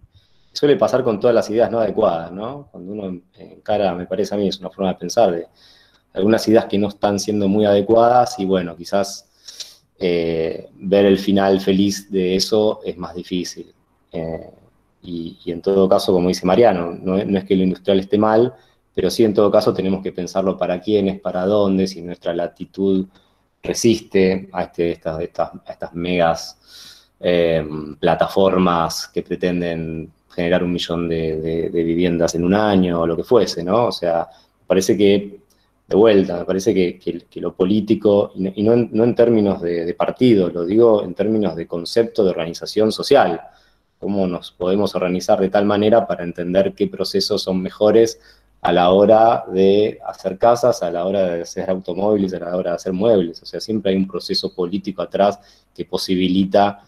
suele pasar con todas las ideas no adecuadas, ¿no? Cuando uno encara, me parece a mí, es una forma de pensar, de algunas ideas que no están siendo muy adecuadas, y bueno, quizás ver el final feliz de eso es más difícil. Y en todo caso, como dice Mariano, no es que lo industrial esté mal, pero sí en todo caso tenemos que pensarlo para quiénes, para dónde, si nuestra latitud resiste a estas megas plataformas que pretenden generar 1 millón de viviendas en un año, o lo que fuese, ¿no? O sea, parece que, de vuelta, me parece que lo político, y no en términos de partido, lo digo en términos de concepto de organización social, cómo nos podemos organizar de tal manera para entender qué procesos son mejores a la hora de hacer casas, a la hora de hacer automóviles, a la hora de hacer muebles. O sea, siempre hay un proceso político atrás que posibilita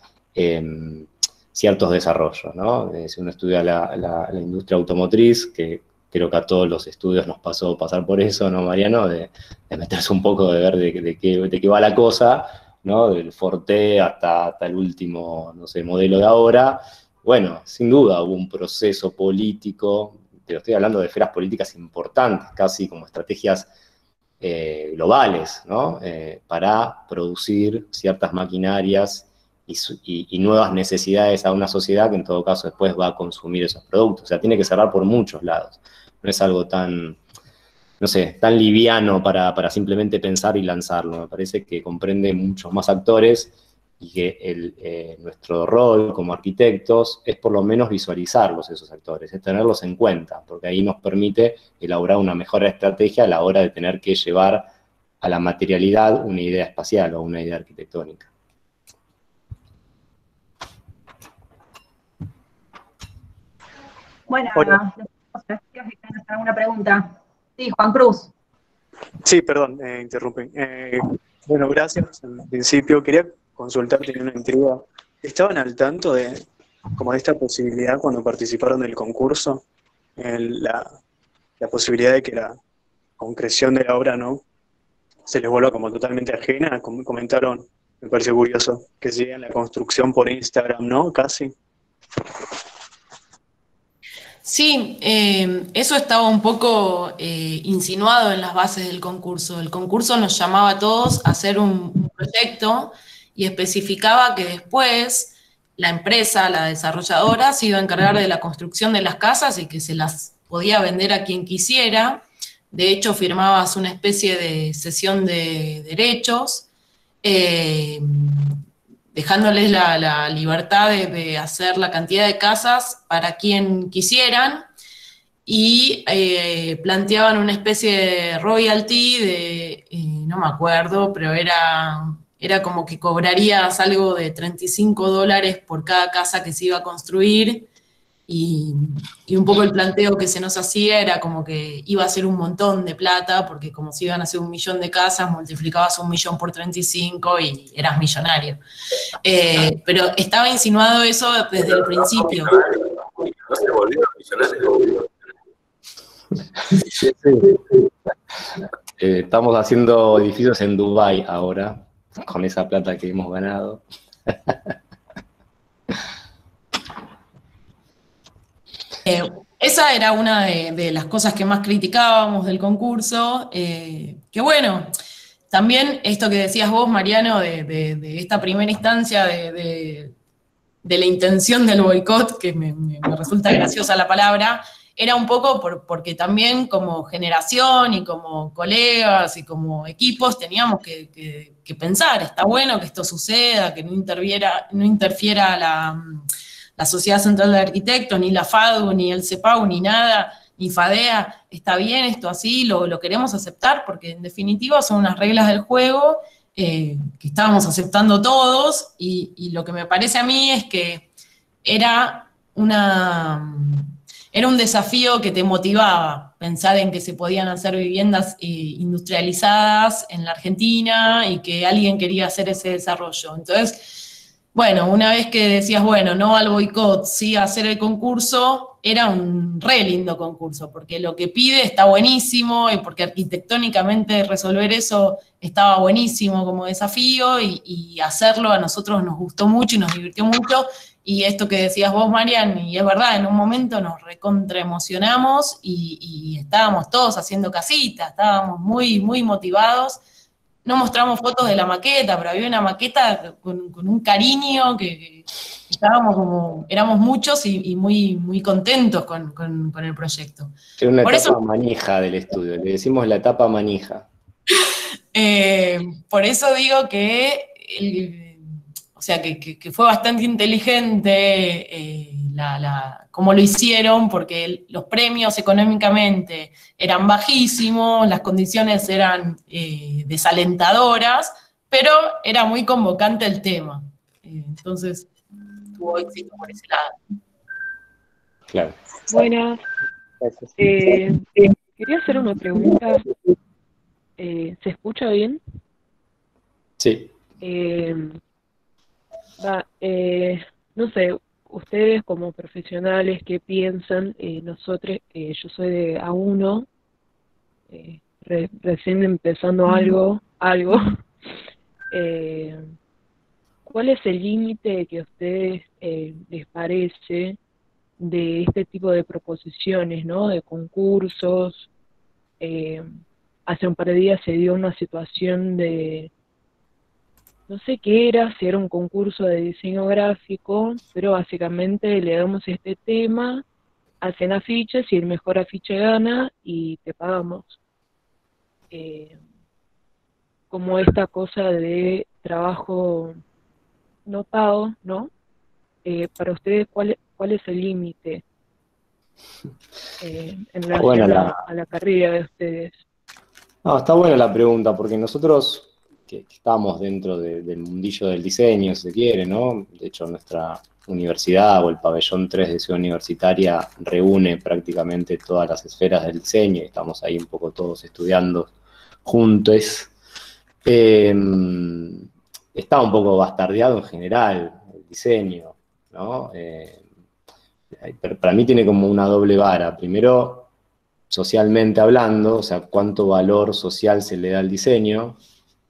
ciertos desarrollos, ¿no? Si uno estudia la industria automotriz, que creo que a todos los estudios nos pasó pasar por eso, ¿no, Mariano? De meterse un poco, de ver de qué va la cosa, ¿no? Del Forte hasta el último, no sé, modelo de ahora. Bueno, sin duda hubo un proceso político, pero estoy hablando de esferas políticas importantes, casi como estrategias globales, ¿no? Para producir ciertas maquinarias y nuevas necesidades a una sociedad que en todo caso después va a consumir esos productos. O sea, tiene que cerrar por muchos lados. No es algo tan, no sé, tan liviano para simplemente pensar y lanzarlo. Me parece que comprende muchos más actores, y que nuestro rol como arquitectos es por lo menos visualizarlos, esos actores, es tenerlos en cuenta, porque ahí nos permite elaborar una mejor estrategia a la hora de tener que llevar a la materialidad una idea espacial o una idea arquitectónica. Bueno, ¿quieren hacer alguna pregunta? Sí, Juan Cruz. Sí, perdón, interrumpen. Bueno, gracias. En principio quería consultar, tenía una intriga. ¿Estaban al tanto de como de esta posibilidad cuando participaron del concurso, la posibilidad de que la concreción de la obra no se les vuelva como totalmente ajena. Comentaron, me parece curioso, que sigan la construcción por Instagram, ¿no? Casi. Sí, eso estaba un poco insinuado en las bases del concurso. El concurso nos llamaba a todos a hacer un proyecto y especificaba que después la empresa, la desarrolladora, se iba a encargar de la construcción de las casas y que se las podía vender a quien quisiera. De hecho, firmabas una especie de cesión de derechos, dejándoles la libertad de hacer la cantidad de casas para quien quisieran, y planteaban una especie de royalty no me acuerdo, pero era como que cobrarías algo de $35 por cada casa que se iba a construir, y un poco el planteo que se nos hacía era como que iba a ser un montón de plata, porque como si iban a ser 1.000.000 de casas, multiplicabas 1.000.000 por 35 y eras millonario. Pero estaba insinuado eso desde el principio. No se volvieron millonarios. Sí. Estamos haciendo edificios en Dubái ahora, con esa plata que hemos ganado. Esa era una de las cosas que más criticábamos del concurso, que bueno, también esto que decías vos, Mariano, de esta primera instancia de la intención del boicot, que me resulta graciosa la palabra, era un poco porque también como generación y como colegas y como equipos teníamos que pensar, está bueno que esto suceda, que no interfiera la Sociedad Central de Arquitectos, ni la FADU, ni el CEPAU, ni nada, ni FADEA, está bien esto así, lo queremos aceptar, porque en definitiva son unas reglas del juego que estábamos aceptando todos, y lo que me parece a mí es que era un desafío que te motivaba, pensar en que se podían hacer viviendas industrializadas en la Argentina y que alguien quería hacer ese desarrollo. Entonces, bueno, una vez que decías, bueno, no al boicot, sí a hacer el concurso, era un re lindo concurso, porque lo que pide está buenísimo, y porque arquitectónicamente resolver eso estaba buenísimo como desafío, y hacerlo a nosotros nos gustó mucho y nos divirtió mucho, y esto que decías vos, Marian, y es verdad, en un momento nos recontraemocionamos y estábamos todos haciendo casitas, estábamos muy, muy motivados. No mostramos fotos de la maqueta, pero había una maqueta con un cariño que éramos muchos y muy, muy contentos con el proyecto. Era una Por etapa eso, manija del estudio, le decimos la etapa manija. por eso digo que, o sea, que fue bastante inteligente cómo lo hicieron, porque los premios económicamente eran bajísimos, las condiciones eran desalentadoras, pero era muy convocante el tema. Entonces, tuvo éxito por ese lado. Claro. Buenas. Quería hacer una pregunta. ¿Se escucha bien? Sí. No sé, ustedes como profesionales, ¿qué piensan? Nosotros, yo soy de A1, recién empezando algo. ¿Cuál es el límite que a ustedes les parece de este tipo de proposiciones, ¿no? De concursos. Hace un par de días se dio una situación de, no sé qué era, si era un concurso de diseño gráfico, pero básicamente le damos este tema, hacen afiches y el mejor afiche gana y te pagamos. Como esta cosa de trabajo no pago, ¿no? Para ustedes, ¿cuál es el límite en relación a la carrera de ustedes? No, está buena la pregunta, porque nosotros que estamos dentro del mundillo del diseño, si se quiere, ¿no? De hecho, nuestra universidad o el pabellón 3 de Ciudad Universitaria reúne prácticamente todas las esferas del diseño, y estamos ahí un poco todos estudiando juntos. Está un poco bastardeado en general el diseño, ¿no? Pero para mí tiene como una doble vara. Primero, socialmente hablando, o sea, cuánto valor social se le da al diseño,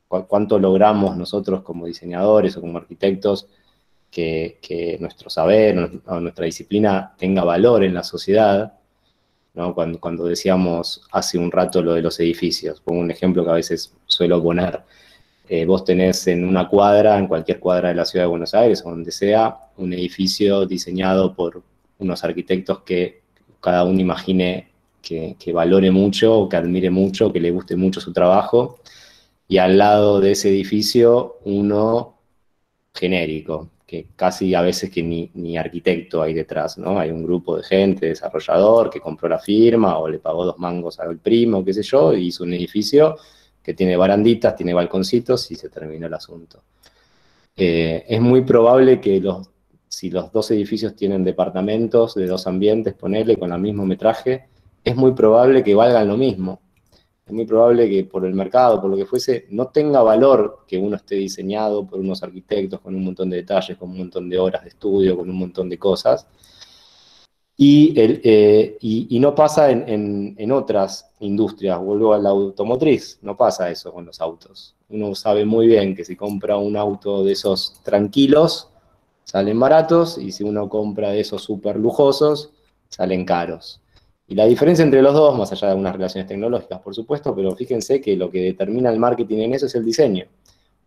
cuánto logramos nosotros como diseñadores o como arquitectos que nuestro saber o nuestra disciplina tenga valor en la sociedad, ¿no? Cuando decíamos hace un rato lo de los edificios, pongo un ejemplo que a veces suelo poner. Vos tenés en una cuadra, en cualquier cuadra de la ciudad de Buenos Aires o donde sea, un edificio diseñado por unos arquitectos que cada uno imagine que valore mucho, o que admire mucho, que le guste mucho su trabajo, y al lado de ese edificio uno genérico, que casi a veces que ni arquitecto hay detrás, ¿no? Hay un grupo de gente, desarrollador, que compró la firma o le pagó 2 mangos al primo, qué sé yo, y hizo un edificio que tiene baranditas, tiene balconcitos y se terminó el asunto. Es muy probable que si los 2 edificios tienen departamentos de 2 ambientes, ponele, con el mismo metraje, es muy probable que valgan lo mismo. Es muy probable que por el mercado, por lo que fuese, no tenga valor que uno esté diseñado por unos arquitectos con un montón de detalles, con un montón de horas de estudio, con un montón de cosas. Y no pasa en otras industrias, vuelvo a la automotriz, no pasa eso con los autos. Uno sabe muy bien que si compra un auto de esos tranquilos, salen baratos, y si uno compra de esos súper lujosos, salen caros. Y la diferencia entre los dos, más allá de unas relaciones tecnológicas, por supuesto, pero fíjense que lo que determina el marketing en eso es el diseño.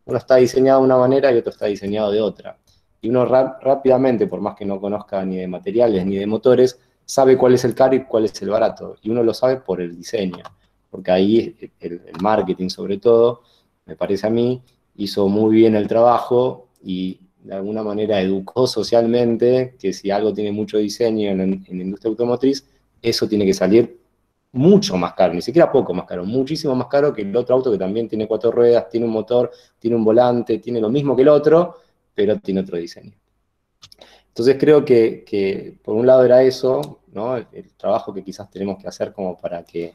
Uno está diseñado de una manera y otro está diseñado de otra. Y uno rápidamente, por más que no conozca ni de materiales ni de motores, sabe cuál es el caro y cuál es el barato. Y uno lo sabe por el diseño. Porque ahí el marketing, sobre todo, me parece a mí, hizo muy bien el trabajo y de alguna manera educó socialmente que si algo tiene mucho diseño en la industria automotriz, eso tiene que salir mucho más caro, ni siquiera poco más caro, muchísimo más caro que el otro auto que también tiene 4 ruedas, tiene un motor, tiene un volante, tiene lo mismo que el otro, pero tiene otro diseño. Entonces creo que por un lado era eso, ¿no? El trabajo que quizás tenemos que hacer como para que,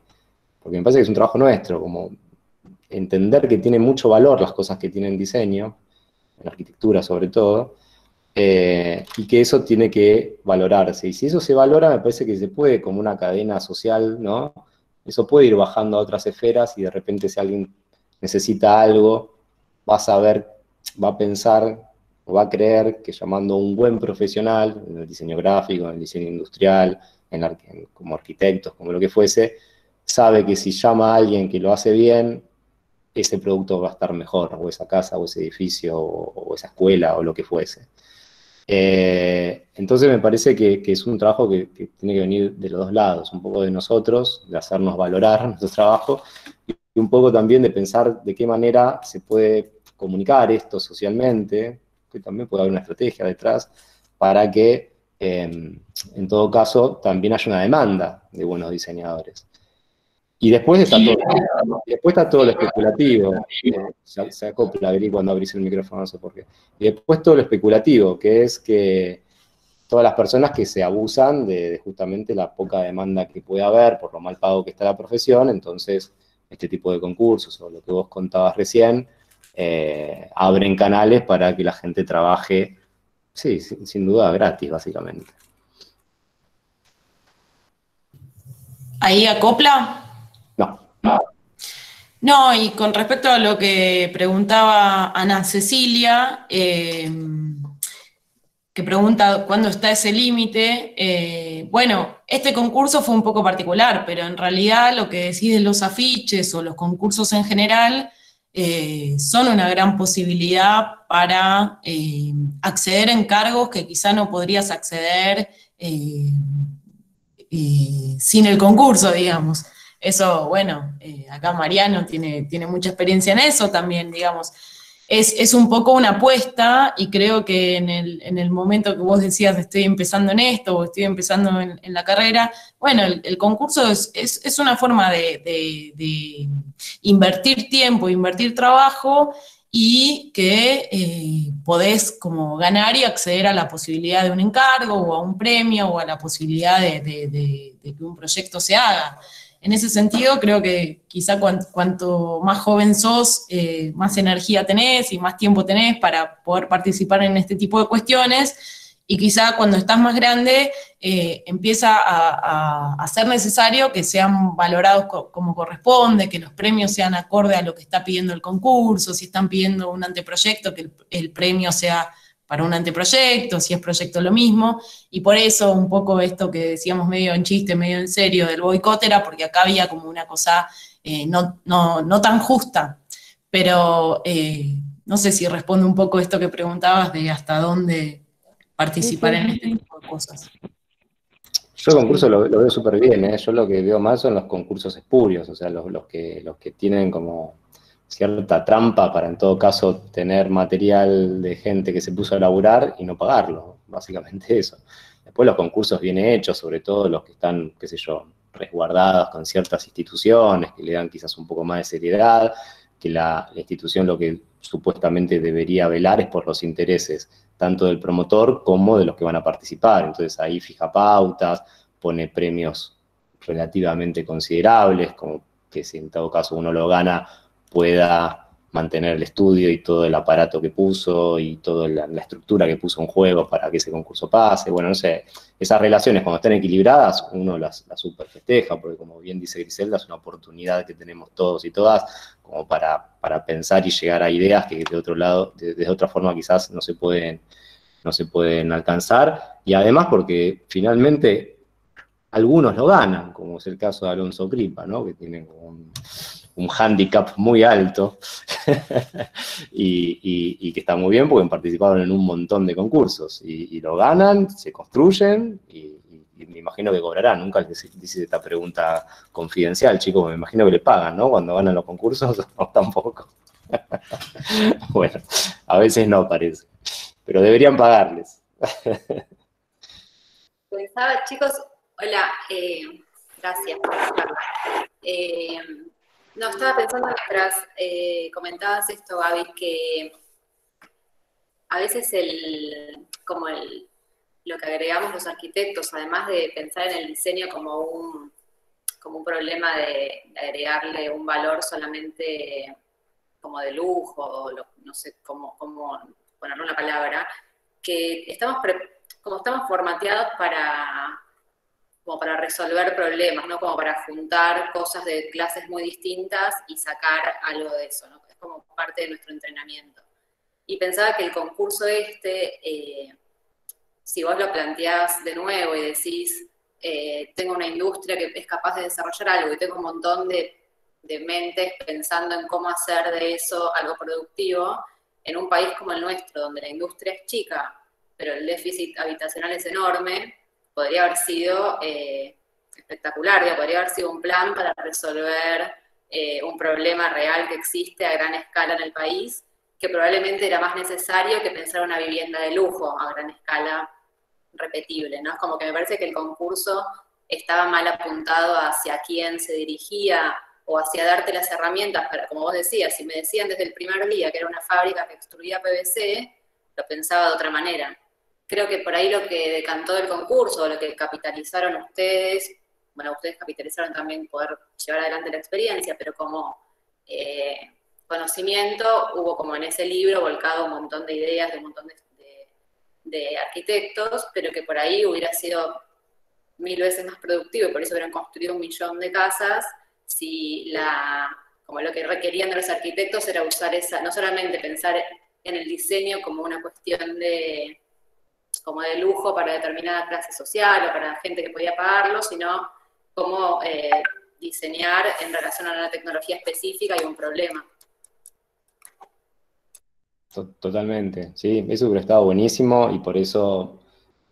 porque me parece que es un trabajo nuestro, como entender que tiene mucho valor las cosas que tienen diseño, en arquitectura sobre todo, y que eso tiene que valorarse. Y si eso se valora, me parece que se puede, como una cadena social, ¿no? Eso puede ir bajando a otras esferas y de repente si alguien necesita algo, va a saber, va a pensar o va a creer que llamando a un buen profesional, en el diseño gráfico, en el diseño industrial, como arquitectos, como lo que fuese, sabe que si llama a alguien que lo hace bien, ese producto va a estar mejor, o esa casa, o ese edificio, o esa escuela, o lo que fuese. Entonces me parece que es un trabajo que tiene que venir de los dos lados, un poco de nosotros, de hacernos valorar nuestro trabajo, y un poco también de pensar de qué manera se puede comunicar esto socialmente, que también puede haber una estrategia detrás, para que en todo caso también haya una demanda de buenos diseñadores. Y después está todo lo especulativo. Se acopla, Gris, cuando abrís el micrófono, no sé por qué. Y después todo lo especulativo, que es que todas las personas que se abusan de justamente la poca demanda que puede haber, por lo mal pago que está la profesión, entonces este tipo de concursos, o lo que vos contabas recién, abren canales para que la gente trabaje, sí, sin duda, gratis, básicamente. ¿Ahí acopla? No. No, y con respecto a lo que preguntaba Ana Cecilia, que pregunta cuándo está ese límite, bueno, este concurso fue un poco particular, pero en realidad lo que decís de los afiches o los concursos en general son una gran posibilidad para acceder a encargos que quizá no podrías acceder sin el concurso, digamos. Eso, bueno, acá Mariano tiene mucha experiencia en eso también, digamos. Es un poco una apuesta, y creo que en el momento que vos decías estoy empezando en esto, o estoy empezando en la carrera, bueno, el concurso es una forma de invertir tiempo, invertir trabajo, y que podés como ganar y acceder a la posibilidad de un encargo, o a un premio, o a la posibilidad de que un proyecto se haga. En ese sentido, creo que quizá cuanto más joven sos, más energía tenés y más tiempo tenés para poder participar en este tipo de cuestiones, y quizá cuando estás más grande empieza a ser necesario que sean valorados como corresponde, que los premios sean acorde a lo que está pidiendo el concurso, si están pidiendo un anteproyecto, que el premio sea para un anteproyecto, si es proyecto lo mismo, y por eso un poco esto que decíamos medio en chiste, medio en serio del boicot era porque acá había como una cosa no tan justa, pero no sé si responde un poco esto que preguntabas de hasta dónde participar en este tipo de cosas. Yo el concurso lo veo súper bien, ¿eh? Yo lo que veo más son los concursos espurios, o sea, los que tienen como cierta trampa para en todo caso tener material de gente que se puso a laburar y no pagarlo, básicamente eso. Después los concursos bien hechos, sobre todo los que están, qué sé yo, resguardados con ciertas instituciones, que le dan quizás un poco más de seriedad, que la institución lo que supuestamente debería velar es por los intereses tanto del promotor como de los que van a participar. Entonces ahí fija pautas, pone premios relativamente considerables, como que si en todo caso uno lo gana, pueda mantener el estudio y todo el aparato que puso y toda la estructura que puso en juego para que ese concurso pase. Bueno, no sé, esas relaciones cuando están equilibradas, uno las super festeja, porque como bien dice Griselda, es una oportunidad que tenemos todos y todas como para pensar y llegar a ideas que de otro lado, de otra forma quizás no se pueden alcanzar, y además porque finalmente algunos lo ganan, como es el caso de Alonso Cripa, ¿no? Que tiene un hándicap muy alto y que está muy bien porque participaron en un montón de concursos y lo ganan, se construyen y me imagino que cobrarán. Nunca les hice esta pregunta confidencial, chicos, me imagino que le pagan, ¿no? Cuando ganan los concursos, o tampoco. Bueno, a veces no parece, pero deberían pagarles. Pensaba, chicos, hola, gracias por hablar. No, estaba pensando mientras comentabas esto, Gaby, que a veces lo que agregamos los arquitectos, además de pensar en el diseño como un problema de agregarle un valor solamente como de lujo, no sé cómo ponerle una palabra, que estamos formateados como para resolver problemas, ¿no? Como para juntar cosas de clases muy distintas y sacar algo de eso, ¿no? Es como parte de nuestro entrenamiento. Y pensaba que el concurso si vos lo planteás de nuevo y decís, tengo una industria que es capaz de desarrollar algo y tengo un montón de mentes pensando en cómo hacer de eso algo productivo, en un país como el nuestro, donde la industria es chica, pero el déficit habitacional es enorme, podría haber sido espectacular, podría haber sido un plan para resolver un problema real que existe a gran escala en el país, que probablemente era más necesario que pensar una vivienda de lujo a gran escala repetible, ¿no? Es como que me parece que el concurso estaba mal apuntado hacia quién se dirigía o hacia darte las herramientas para, como vos decías, si me decían desde el primer día que era una fábrica que extruía PVC, lo pensaba de otra manera. Creo que por ahí lo que decantó el concurso, lo que capitalizaron ustedes, bueno, ustedes capitalizaron también poder llevar adelante la experiencia, pero como conocimiento hubo como en ese libro volcado un montón de ideas de un montón de arquitectos, pero que por ahí hubiera sido 1000 veces más productivo y por eso hubieran construido 1 millón de casas si como lo que requerían de los arquitectos era usar no solamente pensar en el diseño como una cuestión como de lujo para determinada clase social o para gente que podía pagarlo, sino cómo diseñar en relación a una tecnología específica y un problema. Totalmente, sí, eso hubiera estado buenísimo y por eso,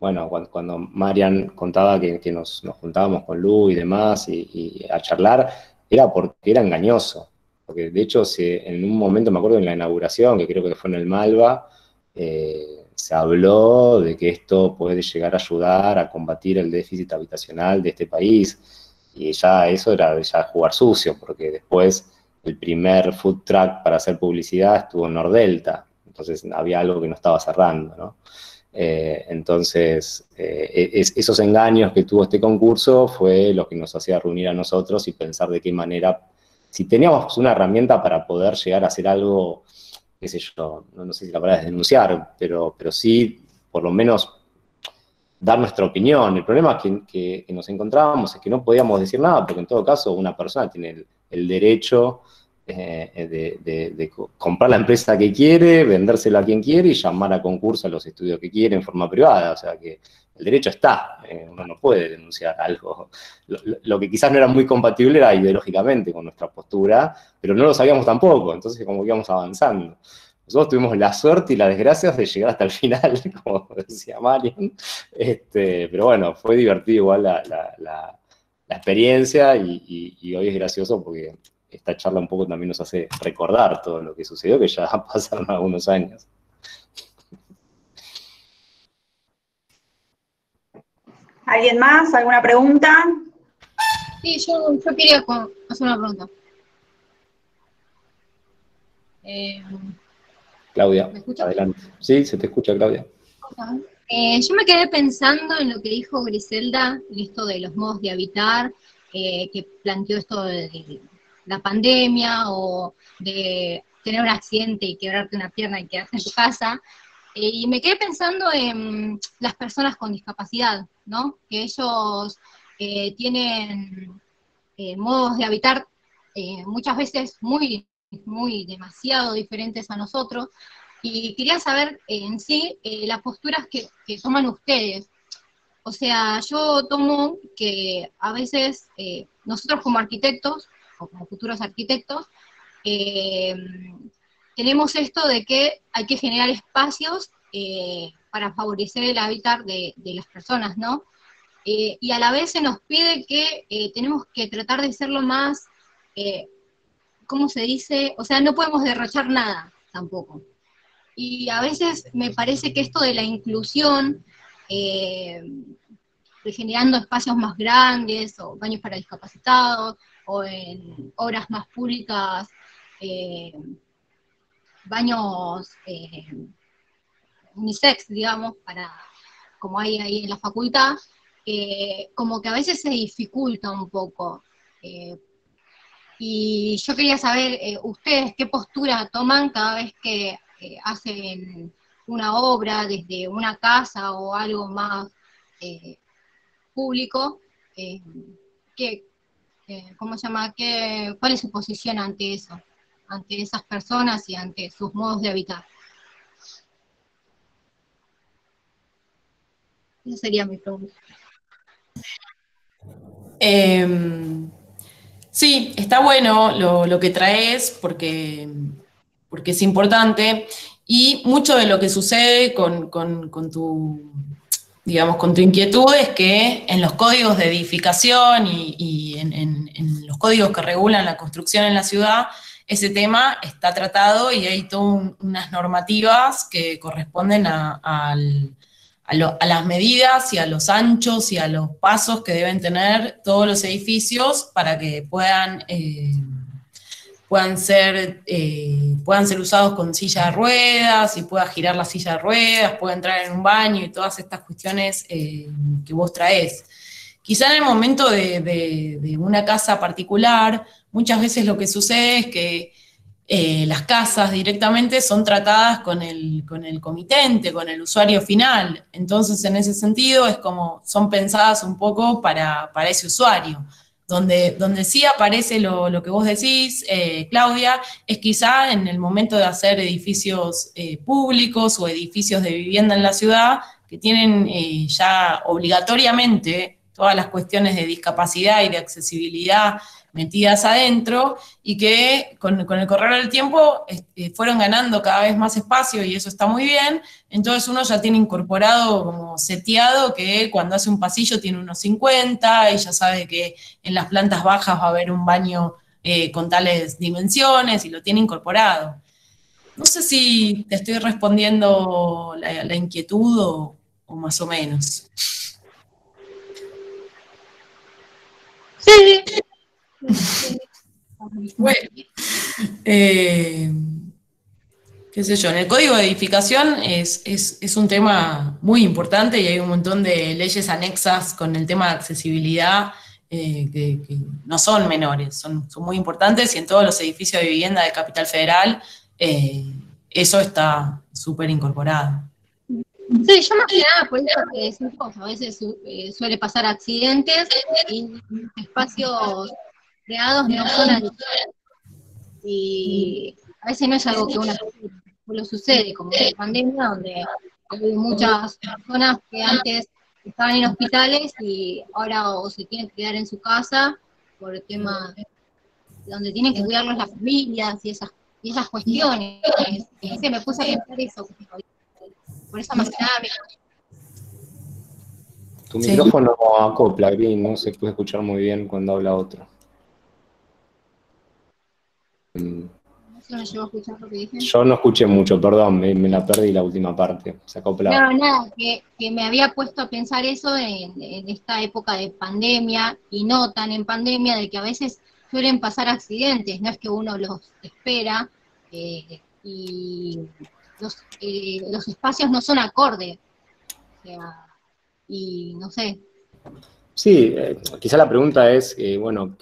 bueno, cuando Marian contaba que nos juntábamos con Lu y demás y a charlar, era porque era engañoso, porque de hecho en un momento, me acuerdo en la inauguración, que creo que fue en el Malva, se habló de que esto puede llegar a ayudar a combatir el déficit habitacional de este país, y ya eso era ya jugar sucio, porque después el primer food truck para hacer publicidad estuvo en Nordelta, entonces había algo que no estaba cerrando, ¿no? Entonces, esos engaños que tuvo este concurso fue lo que nos hacía reunir a nosotros y pensar de qué manera, si teníamos una herramienta para poder llegar a hacer algo, qué sé yo, no sé si la palabra es denunciar, pero sí, por lo menos dar nuestra opinión. El problema que nos encontrábamos es que no podíamos decir nada, porque en todo caso una persona tiene el derecho de comprar la empresa que quiere, vendérsela a quien quiere y llamar a concurso a los estudios que quiere en forma privada. O sea que el derecho está, uno no puede denunciar algo. Lo que quizás no era muy compatible era ideológicamente con nuestra postura, pero no lo sabíamos tampoco, entonces como que íbamos avanzando. Nosotros tuvimos la suerte y la desgracia de llegar hasta el final, como decía Marian, pero bueno, fue divertido igual la experiencia y hoy es gracioso porque esta charla un poco también nos hace recordar todo lo que sucedió, que ya pasaron algunos años. ¿Alguien más? ¿Alguna pregunta? Sí, yo quería hacer una pregunta. Claudia, ¿Me escuchas? adelante. Sí, se te escucha, Claudia. Yo me quedé pensando en lo que dijo Griselda, en esto de los modos de habitar, que planteó esto de la pandemia o de tener un accidente y quebrarte una pierna y quedarte en tu casa. Y me quedé pensando en las personas con discapacidad, ¿no? Que ellos tienen modos de habitar muchas veces muy demasiado diferentes a nosotros, y quería saber en sí las posturas que toman ustedes. O sea, yo tomo que a veces nosotros como arquitectos, o como futuros arquitectos, tenemos esto de que hay que generar espacios para favorecer el hábitat de las personas, ¿no? Y a la vez se nos pide que tenemos que tratar de ser lo más, ¿cómo se dice? O sea, no podemos derrochar nada tampoco. Y a veces me parece que esto de la inclusión, generando espacios más grandes, o baños para discapacitados, o en obras más públicas, baños unisex, digamos, como hay ahí en la facultad, como que a veces se dificulta un poco. Y yo quería saber, ustedes, qué postura toman cada vez que hacen una obra desde una casa o algo más público, ¿cómo se llama? ¿Cuál es su posición ante eso? Ante esas personas y ante sus modos de habitar. Esa sería mi pregunta. Sí, está bueno lo que traes porque es importante, y mucho de lo que sucede con tu, digamos, con tu inquietud es que en los códigos de edificación y en los códigos que regulan la construcción en la ciudad, ese tema está tratado y hay todas unas normativas que corresponden a las medidas y a los anchos y a los pasos que deben tener todos los edificios para que puedan ser usados con silla de ruedas, y pueda girar la silla de ruedas, pueda entrar en un baño y todas estas cuestiones que vos traés. Quizá en el momento de una casa particular, muchas veces lo que sucede es que las casas directamente son tratadas con el comitente, con el usuario final. Entonces, en ese sentido, es como son pensadas un poco para ese usuario. Donde sí aparece lo que vos decís, Claudia, es quizá en el momento de hacer edificios públicos o edificios de vivienda en la ciudad, que tienen ya obligatoriamente todas las cuestiones de discapacidad y de accesibilidad metidas adentro, y que con el correr del tiempo fueron ganando cada vez más espacio, y eso está muy bien. Entonces uno ya tiene incorporado, como seteado, que cuando hace un pasillo tiene unos 50, y ya sabe que en las plantas bajas va a haber un baño con tales dimensiones, y lo tiene incorporado. No sé si te estoy respondiendo la inquietud o más o menos. Sí. Bueno, qué sé yo, en el código de edificación es un tema muy importante, y hay un montón de leyes anexas con el tema de accesibilidad que no son menores, son muy importantes, y en todos los edificios de vivienda de Capital Federal eso está súper incorporado. Sí, yo más que nada, por eso que decimos, a veces suele pasar accidentes y los espacios creados no son adecuados. Y a veces no es algo que uno lo sucede, como en la pandemia, donde hay muchas personas que antes estaban en hospitales y ahora o se tienen que quedar en su casa por el tema donde tienen que cuidarlos las familias y esas cuestiones. Y se me puse a pensar eso. Por eso más que nada Tu micrófono acopla, Green, no se puede escuchar muy bien cuando habla otro. no llegó a escuchar lo que dije. Yo no escuché mucho, perdón, me la perdí la última parte, se acoplaba. No, nada, que me había puesto a pensar eso en esta época de pandemia, y no tan en pandemia, de que a veces suelen pasar accidentes, no es que uno los espera, y los espacios no son acordes, o sea, y no sé. Sí, quizá la pregunta es, bueno,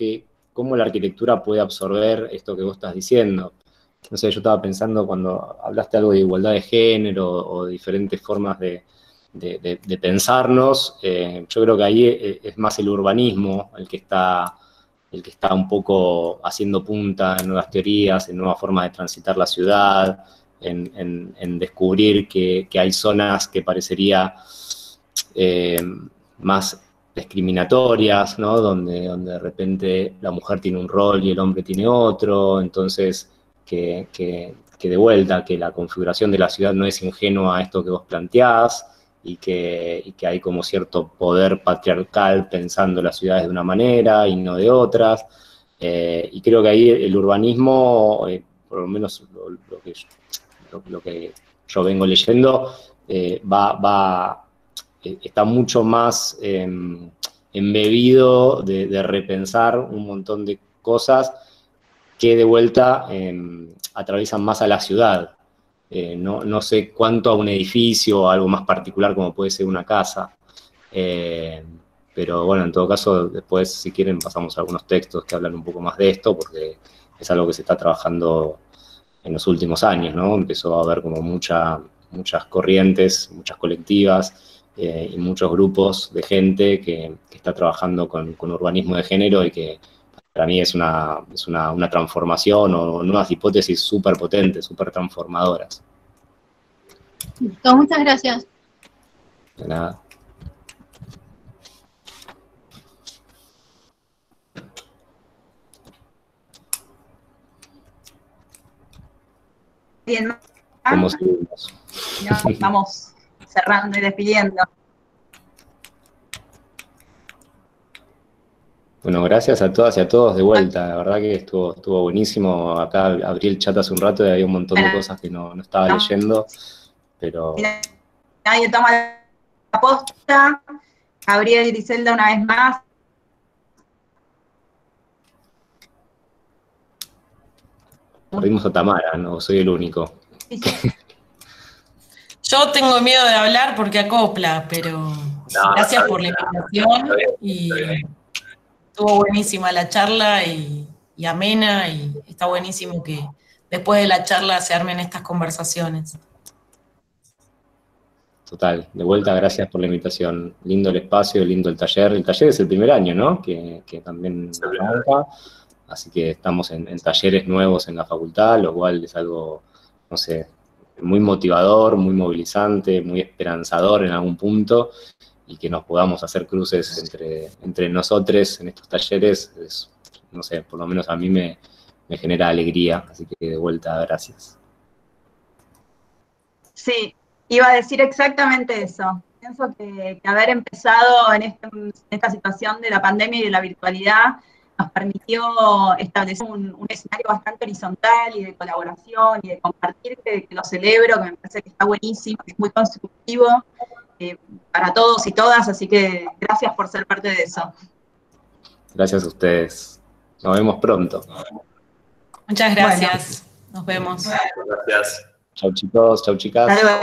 ¿cómo la arquitectura puede absorber esto que vos estás diciendo? No sé, yo estaba pensando cuando hablaste algo de igualdad de género o diferentes formas de pensarnos, yo creo que ahí es más el urbanismo el que está un poco haciendo punta en nuevas teorías, en nuevas formas de transitar la ciudad, en descubrir que hay zonas que parecería más discriminatorias, ¿no? Donde de repente la mujer tiene un rol y el hombre tiene otro, entonces que de vuelta, que la configuración de la ciudad no es ingenua a esto que vos planteás, y que hay como cierto poder patriarcal pensando las ciudades de una manera y no de otras, y creo que ahí el urbanismo, por lo menos lo que yo vengo leyendo, está mucho más embebido de repensar un montón de cosas que de vuelta atraviesan más a la ciudad. No sé cuánto a un edificio o algo más particular como puede ser una casa. Pero bueno, en todo caso, después, si quieren, pasamos a algunos textos que hablan un poco más de esto, porque es algo que se está trabajando en los últimos años, ¿no? Empezó a haber como muchas corrientes, muchas colectivas y muchos grupos de gente que está trabajando con urbanismo de género, y que para mí es una transformación o nuevas hipótesis súper potentes, súper transformadoras. Muchas gracias. De nada. Bien, ¿no? ¿Cómo seguimos? No, vamos cerrando y despidiendo. Bueno, gracias a todas y a todos de vuelta. La verdad que estuvo buenísimo. Acá abrí el chat hace un rato y había un montón de cosas que no estaba leyendo, pero... Nadie toma la posta. Gabriel y Griselda una vez más. Perdimos a Tamara, no soy el único. Yo tengo miedo de hablar porque acopla, pero gracias por la invitación, y estuvo buenísima la charla y amena, y está buenísimo que después de la charla se armen estas conversaciones. Total, de vuelta, gracias por la invitación. Lindo el espacio, lindo el taller. El taller es el primer año, ¿no? Que también arranca. Así que estamos en talleres nuevos en la facultad, lo cual es algo, no sé, muy motivador, muy movilizante, muy esperanzador en algún punto, y que nos podamos hacer cruces entre nosotros en estos talleres, no sé, por lo menos a mí me genera alegría. Así que de vuelta, gracias. Sí, iba a decir exactamente eso. Pienso que haber empezado en esta situación de la pandemia y de la virtualidad nos permitió establecer un escenario bastante horizontal y de colaboración y de compartir, que lo celebro, que me parece que está buenísimo, que es muy constructivo para todos y todas, así que gracias por ser parte de eso. Gracias a ustedes. Nos vemos pronto. Muchas gracias. Bueno. Nos vemos. Gracias. Chau chicos, chau chicas. Hasta luego.